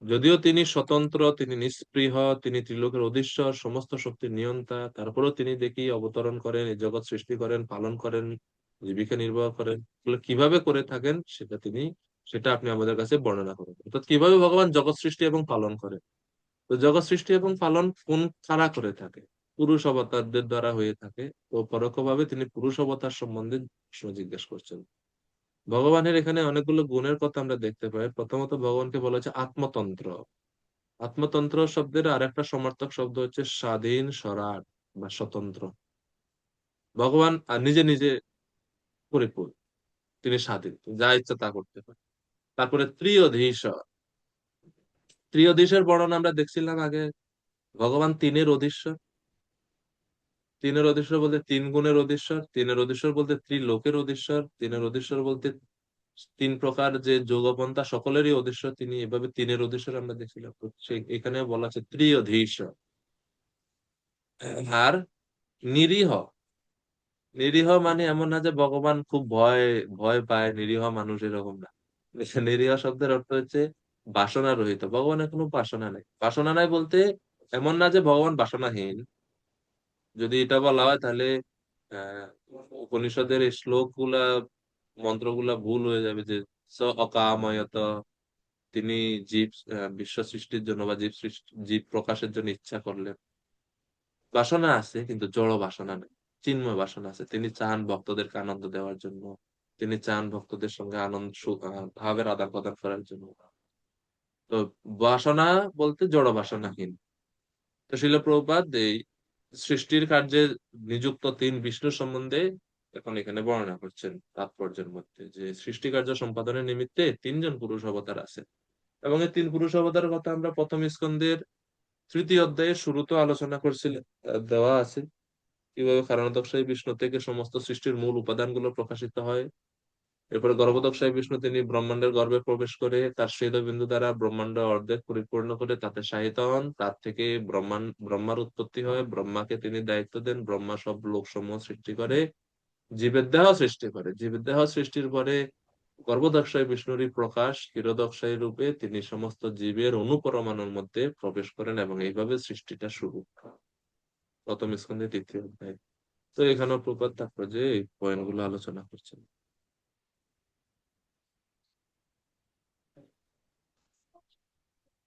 যদিও তিনি স্বতন্ত্র, তিনি নিস্পৃহ, তিনি ত্রিলোকের অধীশ্বর, সমস্ত শক্তির নিয়ন্তা, তারপরেও তিনি দেখি অবতরণ করেন, এই জগৎ সৃষ্টি করেন, পালন করেন, জীবিকা নির্বাহ করেন। এগুলো কিভাবে করে থাকেন সেটা আপনি আমাদের কাছে বর্ণনা করুন। অর্থাৎ কিভাবে ভগবান জগৎ সৃষ্টি এবং পালন করেন। তো জগৎ সৃষ্টি এবং পালন কারা করে থাকে? পুরুষ অবতারদের দ্বারা হয়ে থাকে। তো পরোক্ষভাবে তিনি পুরুষ অবতার সম্বন্ধে প্রশ্ন জিজ্ঞেস করছেন। ভগবানের এখানে অনেকগুলো গুণের কথা আমরা দেখতে পাই। প্রথমত ভগবানকে বলা হচ্ছে আত্মতন্ত্র। আত্মতন্ত্র শব্দের আরেকটা সমার্থক শব্দ হচ্ছে স্বাধীন, স্বরাট বা স্বতন্ত্র। ভগবান নিজে নিজে পরিপূর্ণ, তিনি স্বাধীন, যা ইচ্ছা তা করতে পারে। তারপরে ত্রিঅধীশ্বর। ত্রিঅধীশের বর্ণনা আমরা দেখছিলাম আগে। ভগবান তিনের অধীশ্বর। তিনের অধীশ্বর বলতে 3 গুণের অধীশ্বর, তিনের অধীশ্বর বলতে ত্রিলোকের অধীশ্বর, তিনের অধীশ্বর বলতে 3 প্রকার যে যোগপন্থা সকলেরই অধীশ্বর তিনি। এভাবে তিনের অধীশ্বর আমরা দেখছিলাম। তো এখানে বলা আছে ত্রিঅধীশ্বর। আর নিরীহ। নিরীহ মানে এমন না যে ভগবান খুব ভয় ভয় পায়, নিরীহ মানুষ এরকম না। নিরীহ শব্দের অর্থ হচ্ছে বাসনা রহিত। ভগবানের কোনো বাসনা নাই। বাসনা নাই বলতে এমন না যে ভগবান বাসনাহীন। যদি এটা বলা হয় তাহলে আহ উপনিষদের এই শ্লোক গুলা, মন্ত্রগুলা ভুল হয়ে যাবে। যে স অকাময়ত, তিনি জীব বিশ্ব সৃষ্টির জন্য বা জীব প্রকাশের জন্য ইচ্ছা করলেন। বাসনা আছে কিন্তু জড় বাসনা নেই, চিন্ময় বাসনা আছে। তিনি চান ভক্তদেরকে আনন্দ দেওয়ার জন্য, তিনি চান ভক্তদের সঙ্গে ভাবের আদান প্রদান করার জন্য। তো বাসনা বলতে জড় বাসনাহীন। তো শিল প্রভুপাদ এই সৃষ্টির কার্যে নিযুক্ত 3 বিষ্ণু সম্বন্ধে এখন এখানে বর্ণনা করছেন তাৎপর্যের মধ্যে, যে সৃষ্টি কার্য সম্পাদনের নিমিত্তে 3 জন পুরুষ অবতার আছে। এবং এই 3 পুরুষ অবতারের কথা আমরা প্রথম স্কন্ধের 3য় অধ্যায়ের শুরুতে আলোচনা করছিলেন, দেওয়া আছে কিভাবে কারণোদকশায়ী বিষ্ণু থেকে সমস্ত সৃষ্টির মূল উপাদানগুলো প্রকাশিত হয়। এরপরে গর্ভোদকশায়ী বিষ্ণু তিনি ব্রহ্মাণ্ডের গর্ভে প্রবেশ করে তার বিন্দু দ্বারা ব্রহ্মাণ্ড অর্ধেক পরিপূর্ণ করে তাতে শায়িত হন। তার থেকে ব্রহ্মার উৎপত্তি হয়। ব্রহ্মাকে তিনি দায়িত্ব দেন, ব্রহ্মা সব লোকসমূহ সৃষ্টি করে, জীবের দেহ সৃষ্টি করে। জীবের দেহ সৃষ্টির পরে গর্ভোদকশায়ী বিষ্ণুরই প্রকাশ ক্ষীরোদকশায়ী রূপে তিনি সমস্ত জীবের অনুপরমাণুর মধ্যে প্রবেশ করেন, এবং এইভাবে সৃষ্টিটা শুরু। প্রথম স্কন্ধে 3য় অধ্যায়। তো এখানেও প্রপাত তাৎপর্যে এই পয়েন্ট গুলো আলোচনা করছেন।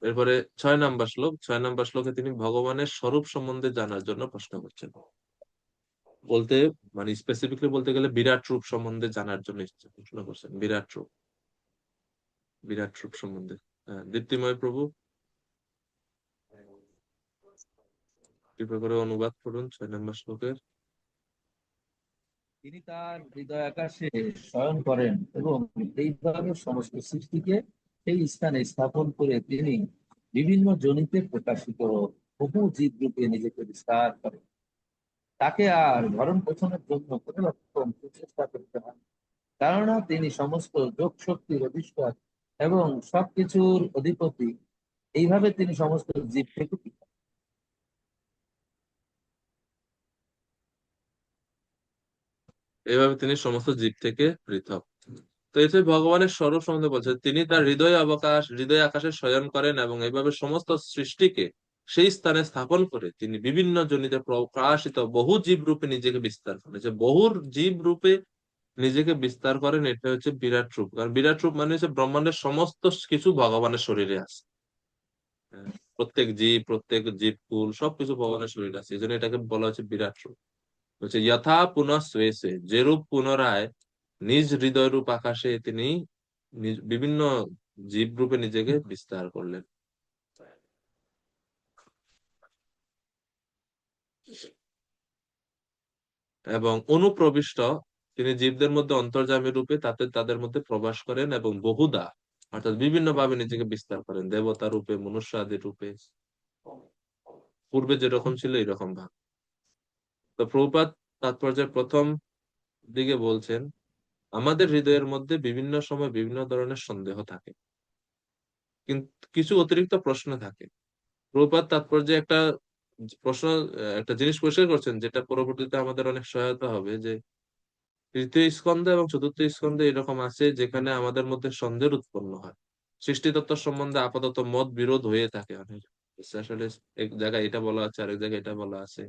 এরপরে 6 নম্বর শ্লোক। 6 নম্বর শ্লোকে তিনি ভগবানের স্বরূপ সম্বন্ধে জানার জন্য প্রশ্ন করছেন। বলতে মানে স্পেসিফিকলি বলতে গেলে বিরাট রূপ সম্বন্ধে জানার জন্য প্রশ্ন করছেন। বিরাট রূপ সম্বন্ধে। হ্যাঁ, দীপ্তিময় প্রভু কৃপা করে অনুবাদ করুন 6 নম্বর শ্লোকের। তিনি তার হৃদয় আকাশে শয়ন করেন এবং এইভাবে সমস্ত সৃষ্টিকে সেই স্থানে স্থাপন করে তিনি বিভিন্ন জনিতে প্রকাশিত বহু জীব রূপে নিজেকে বিস্তার করেন। তাকে আর ভরণ পোষণের জন্য কোনো রকম প্রচেষ্টা করতে হয়, কেননা তিনি সমস্ত যোগ শক্তির অধিষ্ঠান এবং সবকিছুর অধিপতি। এইভাবে তিনি সমস্ত জীব থেকে পৃথক। এইভাবে তিনি সমস্ত জীব থেকে পৃথক। তো এই যে ভগবানের স্বরূপ সম্বন্ধে বলছে, তিনি তার হৃদয় আকাশে শয়ন করেন এবং এইভাবে সমস্ত সৃষ্টিকে সেই স্থানে স্থাপন করে তিনি বিভিন্ন জনিতে প্রকাশিত বহু জীব রূপে নিজেকে বিস্তার করেছে। বহু জীব রূপে নিজেকে বিস্তার করেন, এটা হচ্ছে বিরাট রূপ। কারণ বিরাট রূপ মানে হচ্ছে ব্রহ্মাণ্ডের সমস্ত কিছু ভগবানের শরীরে আছে। হ্যাঁ, প্রত্যেক জীবকুল সবকিছু ভগবানের শরীরে আছে, এই জন্য এটাকে বলা হচ্ছে বিরাট রূপ। হচ্ছে যথা পুনঃ শ্রেষে, যে রূপ পুনরায় নিজ হৃদয় রূপ আকাশে তিনি বিভিন্ন জীব রূপে নিজেকে বিস্তার করলেন। এবং অনুপ্রবিষ্ট, তিনি জীবদের মধ্যে অন্তর্যামী রূপে তাদের মধ্যে প্রবাস করেন এবং বহুদা অর্থাৎ বিভিন্ন ভাবে নিজেকে বিস্তার করেন, দেবতা রূপে, মনুষ্য আদি রূপে, পূর্বে যেরকম ছিল এরকম ভাব। তো প্রভুপাদ তাৎপর্যের প্রথম দিকে বলছেন, আমাদের হৃদয়ের মধ্যে বিভিন্ন সময় বিভিন্ন ধরনের সন্দেহ থাকে, কিন্তু কিছু অতিরিক্ত প্রশ্ন থাকে। প্রভুপাদ তাৎপর্যে একটা প্রশ্ন, একটা জিনিস পরিষ্কার করছেন, যেটা পরবর্তীতে আমাদের অনেক সহায়তা হবে, যে তৃতীয় স্কন্ধে এবং চতুর্থ স্কন্ধে এরকম আছে যেখানে আমাদের মধ্যে সন্দেহ উৎপন্ন হয়। সৃষ্টিতত্ত্ব সম্বন্ধে আপাতত মত বিরোধ হয়ে থাকে অনেক। আসলে এক জায়গায় এটা বলা আছে, আরেক জায়গায় এটা বলা আছে।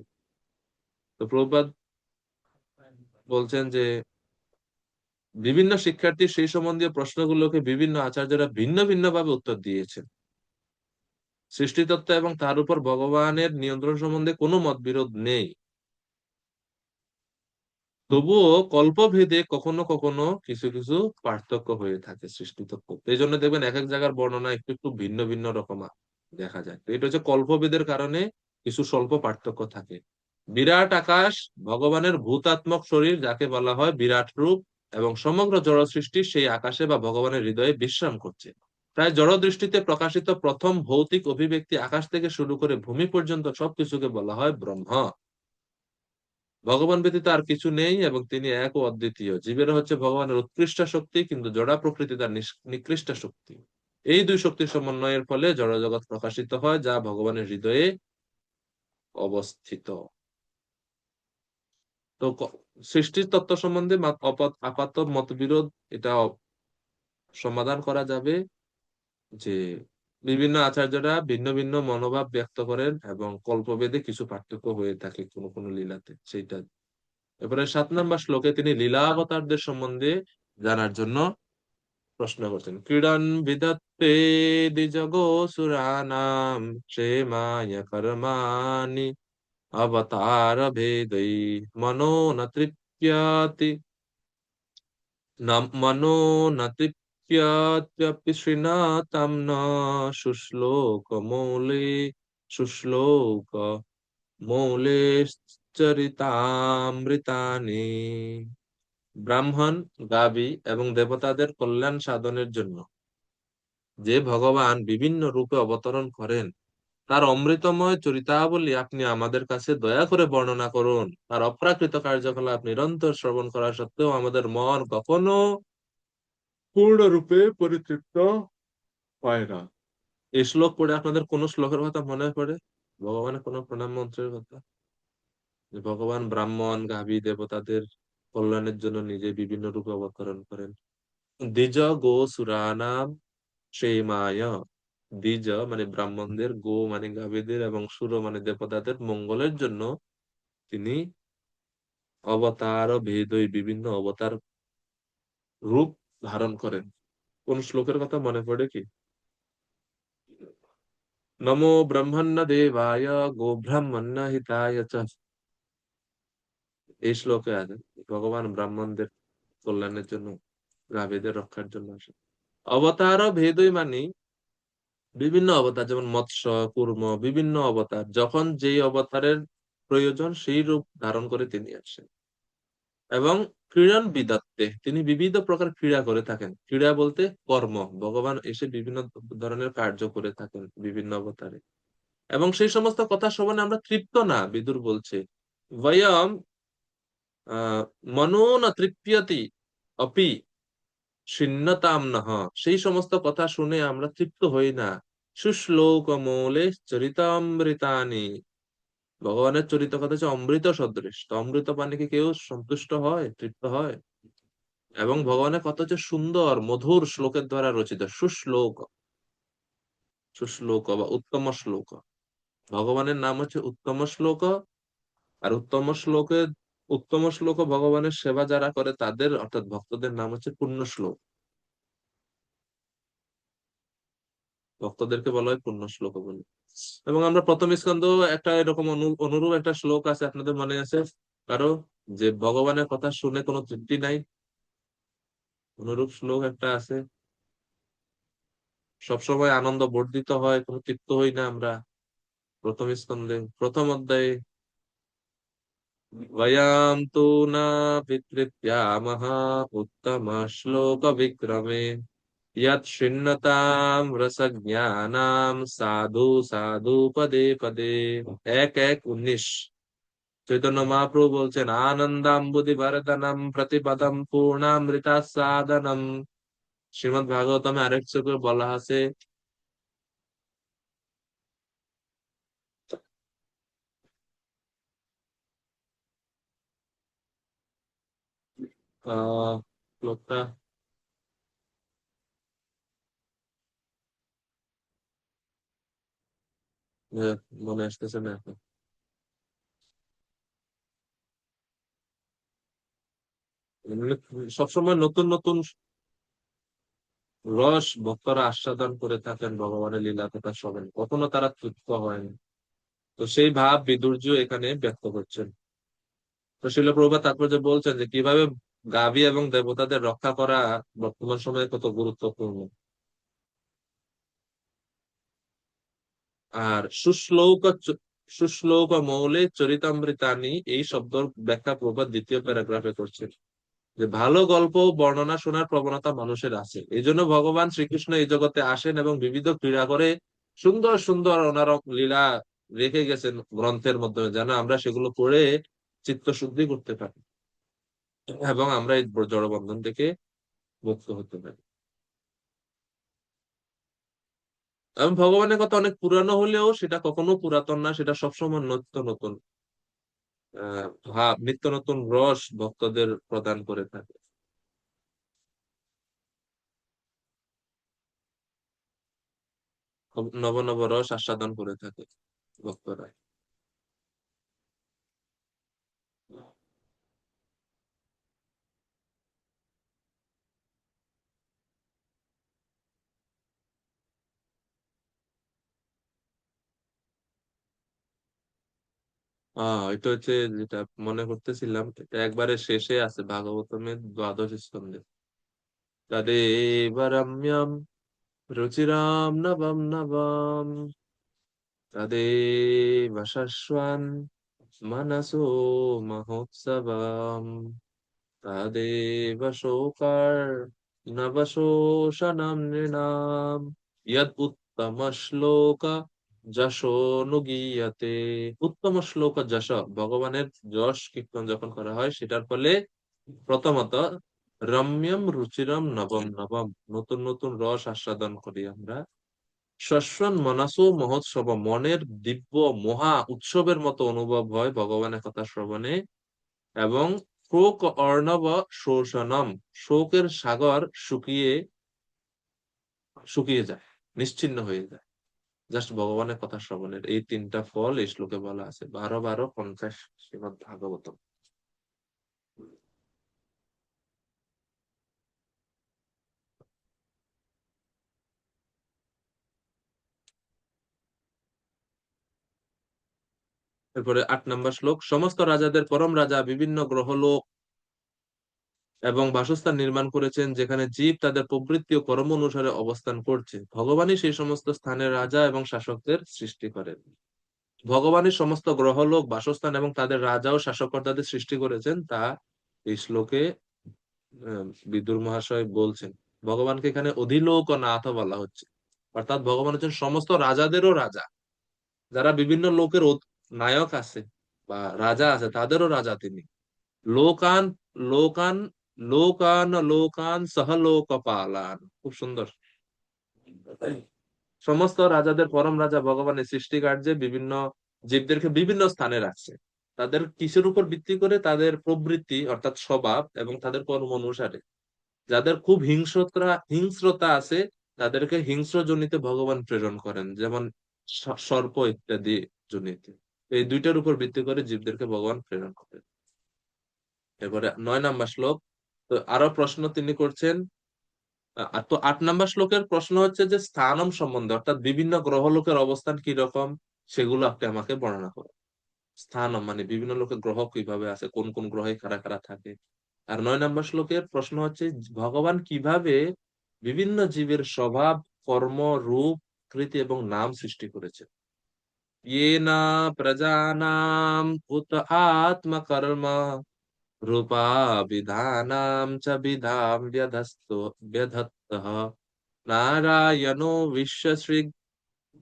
তো প্রভুপাদ বলছেন যে বিভিন্ন শিক্ষার্থী সেই সম্বন্ধীয় প্রশ্নগুলোকে বিভিন্ন আচার্যরা ভিন্ন ভিন্ন ভাবে উত্তর দিয়েছেন। সৃষ্টিতত্ত্ব এবং তার উপর ভগবানের নিয়ন্ত্রণ সম্বন্ধে কোনো মতবিরোধ নেই, তবুও কল্পভেদে কখনো কখনো কিছু কিছু পার্থক্য হয়ে থাকে সৃষ্টিতত্ত্ব। এই জন্য দেখবেন এক এক জায়গার বর্ণনা একটু একটু ভিন্ন ভিন্ন রকম দেখা যায়। তো এটা হচ্ছে কল্পভেদের কারণে কিছু স্বল্প পার্থক্য থাকে। বিরাট আকাশ ভগবানের ভূতাত্মক শরীর, যাকে বলা হয় বিরাট রূপ, এবং সমগ্র জড় সৃষ্টি সেই আকাশে বা ভগবানের হৃদয়ে বিশ্রাম করছে। তাই জড় দৃষ্টিতে প্রকাশিত প্রথম ভৌতিক অভিব্যক্তি আকাশ থেকে শুরু করে ভূমি পর্যন্ত সবকিছুকে বলা হয় ব্রহ্ম। ভগবান ব্যতীত আর কিছু নেই এবং তিনি এক ও অদ্বিতীয়। জীবের হচ্ছে ভগবানের উৎকৃষ্ট শক্তি, কিন্তু জড়া প্রকৃতি তার নিকৃষ্ট শক্তি। এই দুই শক্তির সমন্বয়ের ফলে জড় জগৎ প্রকাশিত হয়, যা ভগবানের হৃদয়ে অবস্থিত। তো সৃষ্টির তত্ত্ব সম্বন্ধে আপাত মতবিরোধ এটা সমাধান করা যাবে যে বিভিন্ন আচার্যরা ভিন্ন ভিন্ন মনোভাব ব্যক্ত করেন এবং কল্পভেদে কিছু পার্থক্য হয়ে থাকে কোনো কোনো লীলাতে, সেইটা। এবারে 7 নম্বর শ্লোকে তিনি লীলাবতারদের সম্বন্ধে জানার জন্য প্রশ্ন করছেন। ক্রীড়ন বিদত্তে দ্বিজগো সুরানাম ক্ষেমায় কর্মাণি অবতার ভেদৈ মনো ন তৃপ্যাতি মনো ন তৃপ্যাত্যপি শ্রীনাথম ন শুশ্লোক মৌলে শুশ্লোক মৌলেশ্চরিতামৃতানি। ব্রাহ্মণ, গাভী এবং দেবতাদের কল্যাণ সাধনের জন্য যে ভগবান বিভিন্ন রূপে অবতরণ করেন, তার অমৃতময় চরিতাবলী আপনি আমাদের কাছে দয়া করে বর্ণনা করুন। তার অপ্রাকৃত কার্যকলাপ নিরন্তর শ্রবণ করা সত্ত্বেও আমাদের মন কখনো পূর্ণরূপে পরিতৃপ্ত হয় না। এই শ্লোক পড়ে আপনাদের কোন শ্লোকের কথা মনে পড়ে? ভগবানের কোন প্রণাম মন্ত্রের কথা? যে ভগবান ব্রাহ্মণ, গাভী, দেবতাদের কল্যাণের জন্য নিজে বিভিন্ন রূপে অবতরণ করেন। দ্বিজ গো সুরানাম সেই দ্বিজ মানে ব্রাহ্মণদের, গো মানে গাভীদের, এবং সুর মানে দেবতাদের মঙ্গলের জন্য তিনি অবতার ভেদই বিভিন্ন অবতার রূপ ধারণ করেন। কোন শ্লোকের কথা মনে পড়ে কি? নমো ব্রহ্মণ্য দেবায় গো ব্রাহ্মণ্য হিতায় চ। এই শ্লোকে আছে ভগবান ব্রাহ্মণদের কল্যাণের জন্য, গাভীদের রক্ষার জন্য আসে। অবতার ভেদই মানে বিভিন্ন অবতার, যেমন মৎস্য, কূর্ম, বিভিন্ন অবতার, যখন যেই অবতারের প্রয়োজন সেই রূপ ধারণ করে তিনি আসেন। এবং ক্রীড়ন বিদত্তে, তিনি বিবিধ প্রকার ক্রীড়া করে থাকেন। ক্রীড়া বলতে কর্ম, ভগবান এসে বিভিন্ন ধরনের কার্য করে থাকেন বিভিন্ন অবতারে। এবং সেই সমস্ত কথা শ্রবণে আমরা তৃপ্ত না, বিদুর বলছে বয়ম মনো ন তৃপ্যতি অপি ছিন্নতাম নহ, সেই সমস্ত কথা শুনে আমরা তৃপ্ত হই না। সুশ্লোক মৌলে চরিতামৃতানি, ভগবানের চরিত কথা হচ্ছে অমৃত সদৃশ। তো অমৃত পানে কি কেউ সন্তুষ্ট হয়, তৃপ্ত হয়? এবং ভগবানের কথা হচ্ছে সুন্দর মধুর শ্লোকের দ্বারা রচিত। সুশ্লোক, সুশ্লোক বা উত্তম শ্লোক। ভগবানের নাম হচ্ছে উত্তম শ্লোক। আর উত্তম শ্লোক ভগবানের সেবা যারা করে তাদের অর্থাৎ ভক্তদের নাম হচ্ছে পুণ্য শ্লোক। ভক্তদেরকে বলা হয় পুণ্য শ্লোক বলে। এবং আমরা প্রথম স্কন্ধ একটা এরকম অনুরূপ একটা শ্লোক আছে, আপনাদের মনে আছে কারো, যে ভগবানের কথা শুনে কোনো তৃপ্তি নাই? অনুরূপ শ্লোক একটা আছে, সবসময় আনন্দ বর্ধিত হয়, কোনো তৃপ্ত হই না আমরা। প্রথম স্কন্ধে প্রথম অধ্যায়ে, वयं तु न वितृप्यामः उत्तम श्लोक विक्रमे यत् शृण्वतां रसज्ञानां साधु साधु पदे पदे। 1:19 চৈতন্য মহাপ্রভু বলছেন, আনন্দাম্বুধি ভরদনম প্রতিপদম পূর্ণামৃতা সাধনম। শ্রীমদ্ ভাগবতমে আরেক চোখে বলা আছে, আহ শ্লোকটা মনে আসতেছে না এখন। সবসময় নতুন নতুন রস ভক্তরা আস্বাদন করে থাকেন ভগবানের লীলা কথা শোনেন, কখনো তারা তৃপ্ত হয়নি। তো সেই ভাব বিদুর্য এখানে ব্যক্ত করছেন। তো শিল প্রভুপাদ তাৎপর্য বলছেন যে কিভাবে গাভী এবং দেবতাদের রক্ষা করা বর্তমান সময়ে কত গুরুত্বপূর্ণ। আর সুশ্লোক মৌলে চরিতামৃতানি, এই শব্দ ব্যাখ্যা প্রভুপাদ দ্বিতীয় প্যারাগ্রাফে করছেন, যে ভালো গল্প বর্ণনা শোনার প্রবণতা মানুষের আছে, এই জন্য ভগবান শ্রীকৃষ্ণ এই জগতে আসেন এবং বিবিধ ক্রীড়া করে সুন্দর সুন্দর ওনার লীলা রেখে গেছেন গ্রন্থের মাধ্যমে, যেন আমরা সেগুলো পড়ে চিত্ত শুদ্ধি করতে পারি এবং আমরা এই জড়বন্ধন থেকে মুক্ত হতে পারি। এবং ভগবানের কথা অনেক পুরানো হলেও সেটা কখনো পুরাতন না, সেটা সবসময় নিত্য নতুন ভাব, নিত্য নতুন রস ভক্তদের প্রদান করে থাকে, নব নব রস আস্বাদন করে থাকে ভক্তরা। এটা হচ্ছে যেটা মনে করতেছিলাম, এটা একবারে শেষে আছে ভাগবতমের দ্বাদশ স্কন্ধে। তদেব রম্যম রুচিরাম নবম নবম তদেব শশ্বন মনসো মহোৎসবম তদেব শোকার নবশোষণম নৃণাম যদ উত্তম শ্লোক যশোনুগীয়তে। উত্তম শ্লোক যশ, ভগবানের যশ কীর্তন যখন করা হয় সেটার ফলে প্রথমত রম্যম রুচিরম নবম নবম, নতুন নতুন রস আস্বাদন করি আমরা। শস্বন মনসো মহোৎসব, মনের দিব্য মহা উৎসবের মতো অনুভব হয় ভগবানের কথা শ্রবণে। এবং শোক অর্ণব শোষণম, শোকের সাগর শুকিয়ে শুকিয়ে যায়, নিশ্চিহ্ন হয়ে যায় জাস্ট ভগবানের কথা শ্রবণের। এই তিনটা ফল এই শ্লোকে বলা আছে, 12-12-50 শ্রীমদ্ ভাগবতম। এরপরে 8 নম্বর শ্লোক, সমস্ত রাজাদের পরম রাজা বিভিন্ন গ্রহলোক এবং বাসস্থান নির্মাণ করেছেন, যেখানে জীব তাদের প্রবৃত্তি ও কর্ম অনুসারে অবস্থান করছে। ভগবানই সেই সমস্ত স্থানের রাজা এবং শাসকদের সৃষ্টি করেন। ভগবানই সমস্ত গ্রহলোক বাসস্থান এবং তাদের রাজা ও শাসককর্তাদের সৃষ্টি করেছেন, তা এই শ্লোকে বিদুর মহাশয় বলছেন। ভগবানকে এখানে অধিলোক ও নাথ বলা হচ্ছে, অর্থাৎ ভগবান হচ্ছেন সমস্ত রাজাদেরও রাজা। যারা বিভিন্ন লোকের নায়ক আছে বা রাজা আছে তাদেরও রাজা তিনি। লোকান লোকান লোকান লোকান সহলোক পালান, খুব সুন্দর। সমস্ত রাজাদের পরম রাজা ভগবানের সৃষ্টি কার্যে বিভিন্ন জীবদেরকে বিভিন্ন স্থানে রাখছে, তাদের কিসের উপর ভিত্তি করে? তাদের প্রবৃত্তি অর্থাৎ স্বভাব এবং তাদের কর্ম অনুসারে। যাদের খুব হিংস্রতা আছে তাদেরকে হিংস্র জনিতে ভগবান প্রেরণ করেন, যেমন সর্প ইত্যাদি জনিতে। এই দুইটার উপর ভিত্তি করে জীবদেরকে ভগবান প্রেরণ করেন। এবারে 9 নম্বর শ্লোক। তো আরো প্রশ্ন তিনি করছেন। তো 8 নম্বর শ্লোকের প্রশ্ন হচ্ছে যে স্থানম সম্বন্ধে, অর্থাৎ বিভিন্ন গ্রহলোকের অবস্থান কি রকম, সেগুলো আপনি আমাকে বর্ণনা করুন। স্থানম মানে বিভিন্ন লোকের গ্রহ কিভাবে আছে, কোন কোন গ্রহে কারা কারা থাকে। আর 9 নম্বর শ্লোকের প্রশ্ন হচ্ছে ভগবান কিভাবে বিভিন্ন জীবের স্বভাব, কর্ম, রূপ, কৃতি এবং নাম সৃষ্টি করেছেন। येन प्रजानाम् उत आत्मकर्म रूपाभिधानां च विधां व्यधत्तः नारायणो विश्वसृग्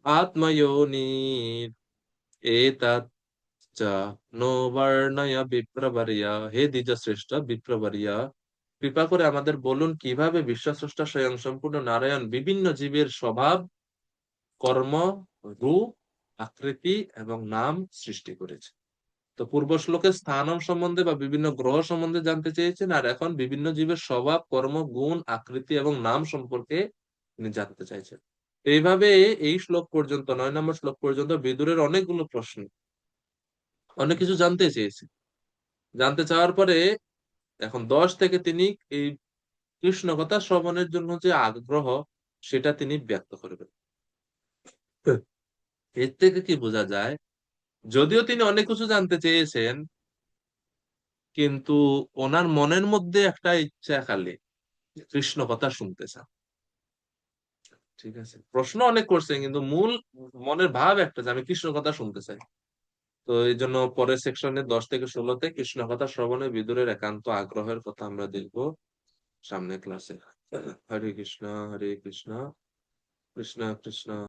आत्मयोनिर् एतत् च नो বর্ণয় বিপ্রবর্য। হে দ্বিজ শ্রেষ্ঠ বিপ্রবর্য, কৃপা করে আমাদের বলুন কিভাবে বিশ্বস্রষ্টা স্বয়ং সম্পূর্ণ নারায়ণ বিভিন্ন জীবের স্বভাব, কর্ম, রূপ, আকৃতি এবং নাম সৃষ্টি করেছে। তো পূর্ব শ্লোকে স্থানম সম্বন্ধে বা বিভিন্ন গ্রহ সম্বন্ধে জানতে চেয়েছেন, আর এখন বিভিন্ন জীবের স্বভাব, কর্ম, গুণ, আকৃতি এবং নাম সম্পর্কে তিনি জানতে চাইছেন। এইভাবে এই শ্লোক পর্যন্ত, 9 নম্বর শ্লোক পর্যন্ত বিদুরের অনেকগুলো প্রশ্ন, অনেক কিছু জানতে চেয়েছে। জানতে চাওয়ার পরে এখন 10 থেকে তিনি এই কৃষ্ণ কথা শ্রবণের জন্য যে আগ্রহ, সেটা তিনি ব্যক্ত করবেন। এর থেকে কি বোঝা যায়, যদিও তিনি অনেক কিছু জানতে চেয়েছেন, কিন্তু ওনার মনের মধ্যে একটা ইচ্ছা খালি, যে কৃষ্ণ কথা শুনতে চান। ঠিক আছে, প্রশ্ন অনেক করছেন কিন্তু মূল মনের ভাব একটা, যে আমি কৃষ্ণ কথা শুনতে চাই। তো এই জন্য পরের সেকশনে 10 থেকে 16তে কৃষ্ণ কথা শ্রবণে বিদুরের একান্ত আগ্রহের কথা আমরা দেখবো সামনের ক্লাসে। হরে কৃষ্ণ, হরে কৃষ্ণ, কৃষ্ণ কৃষ্ণ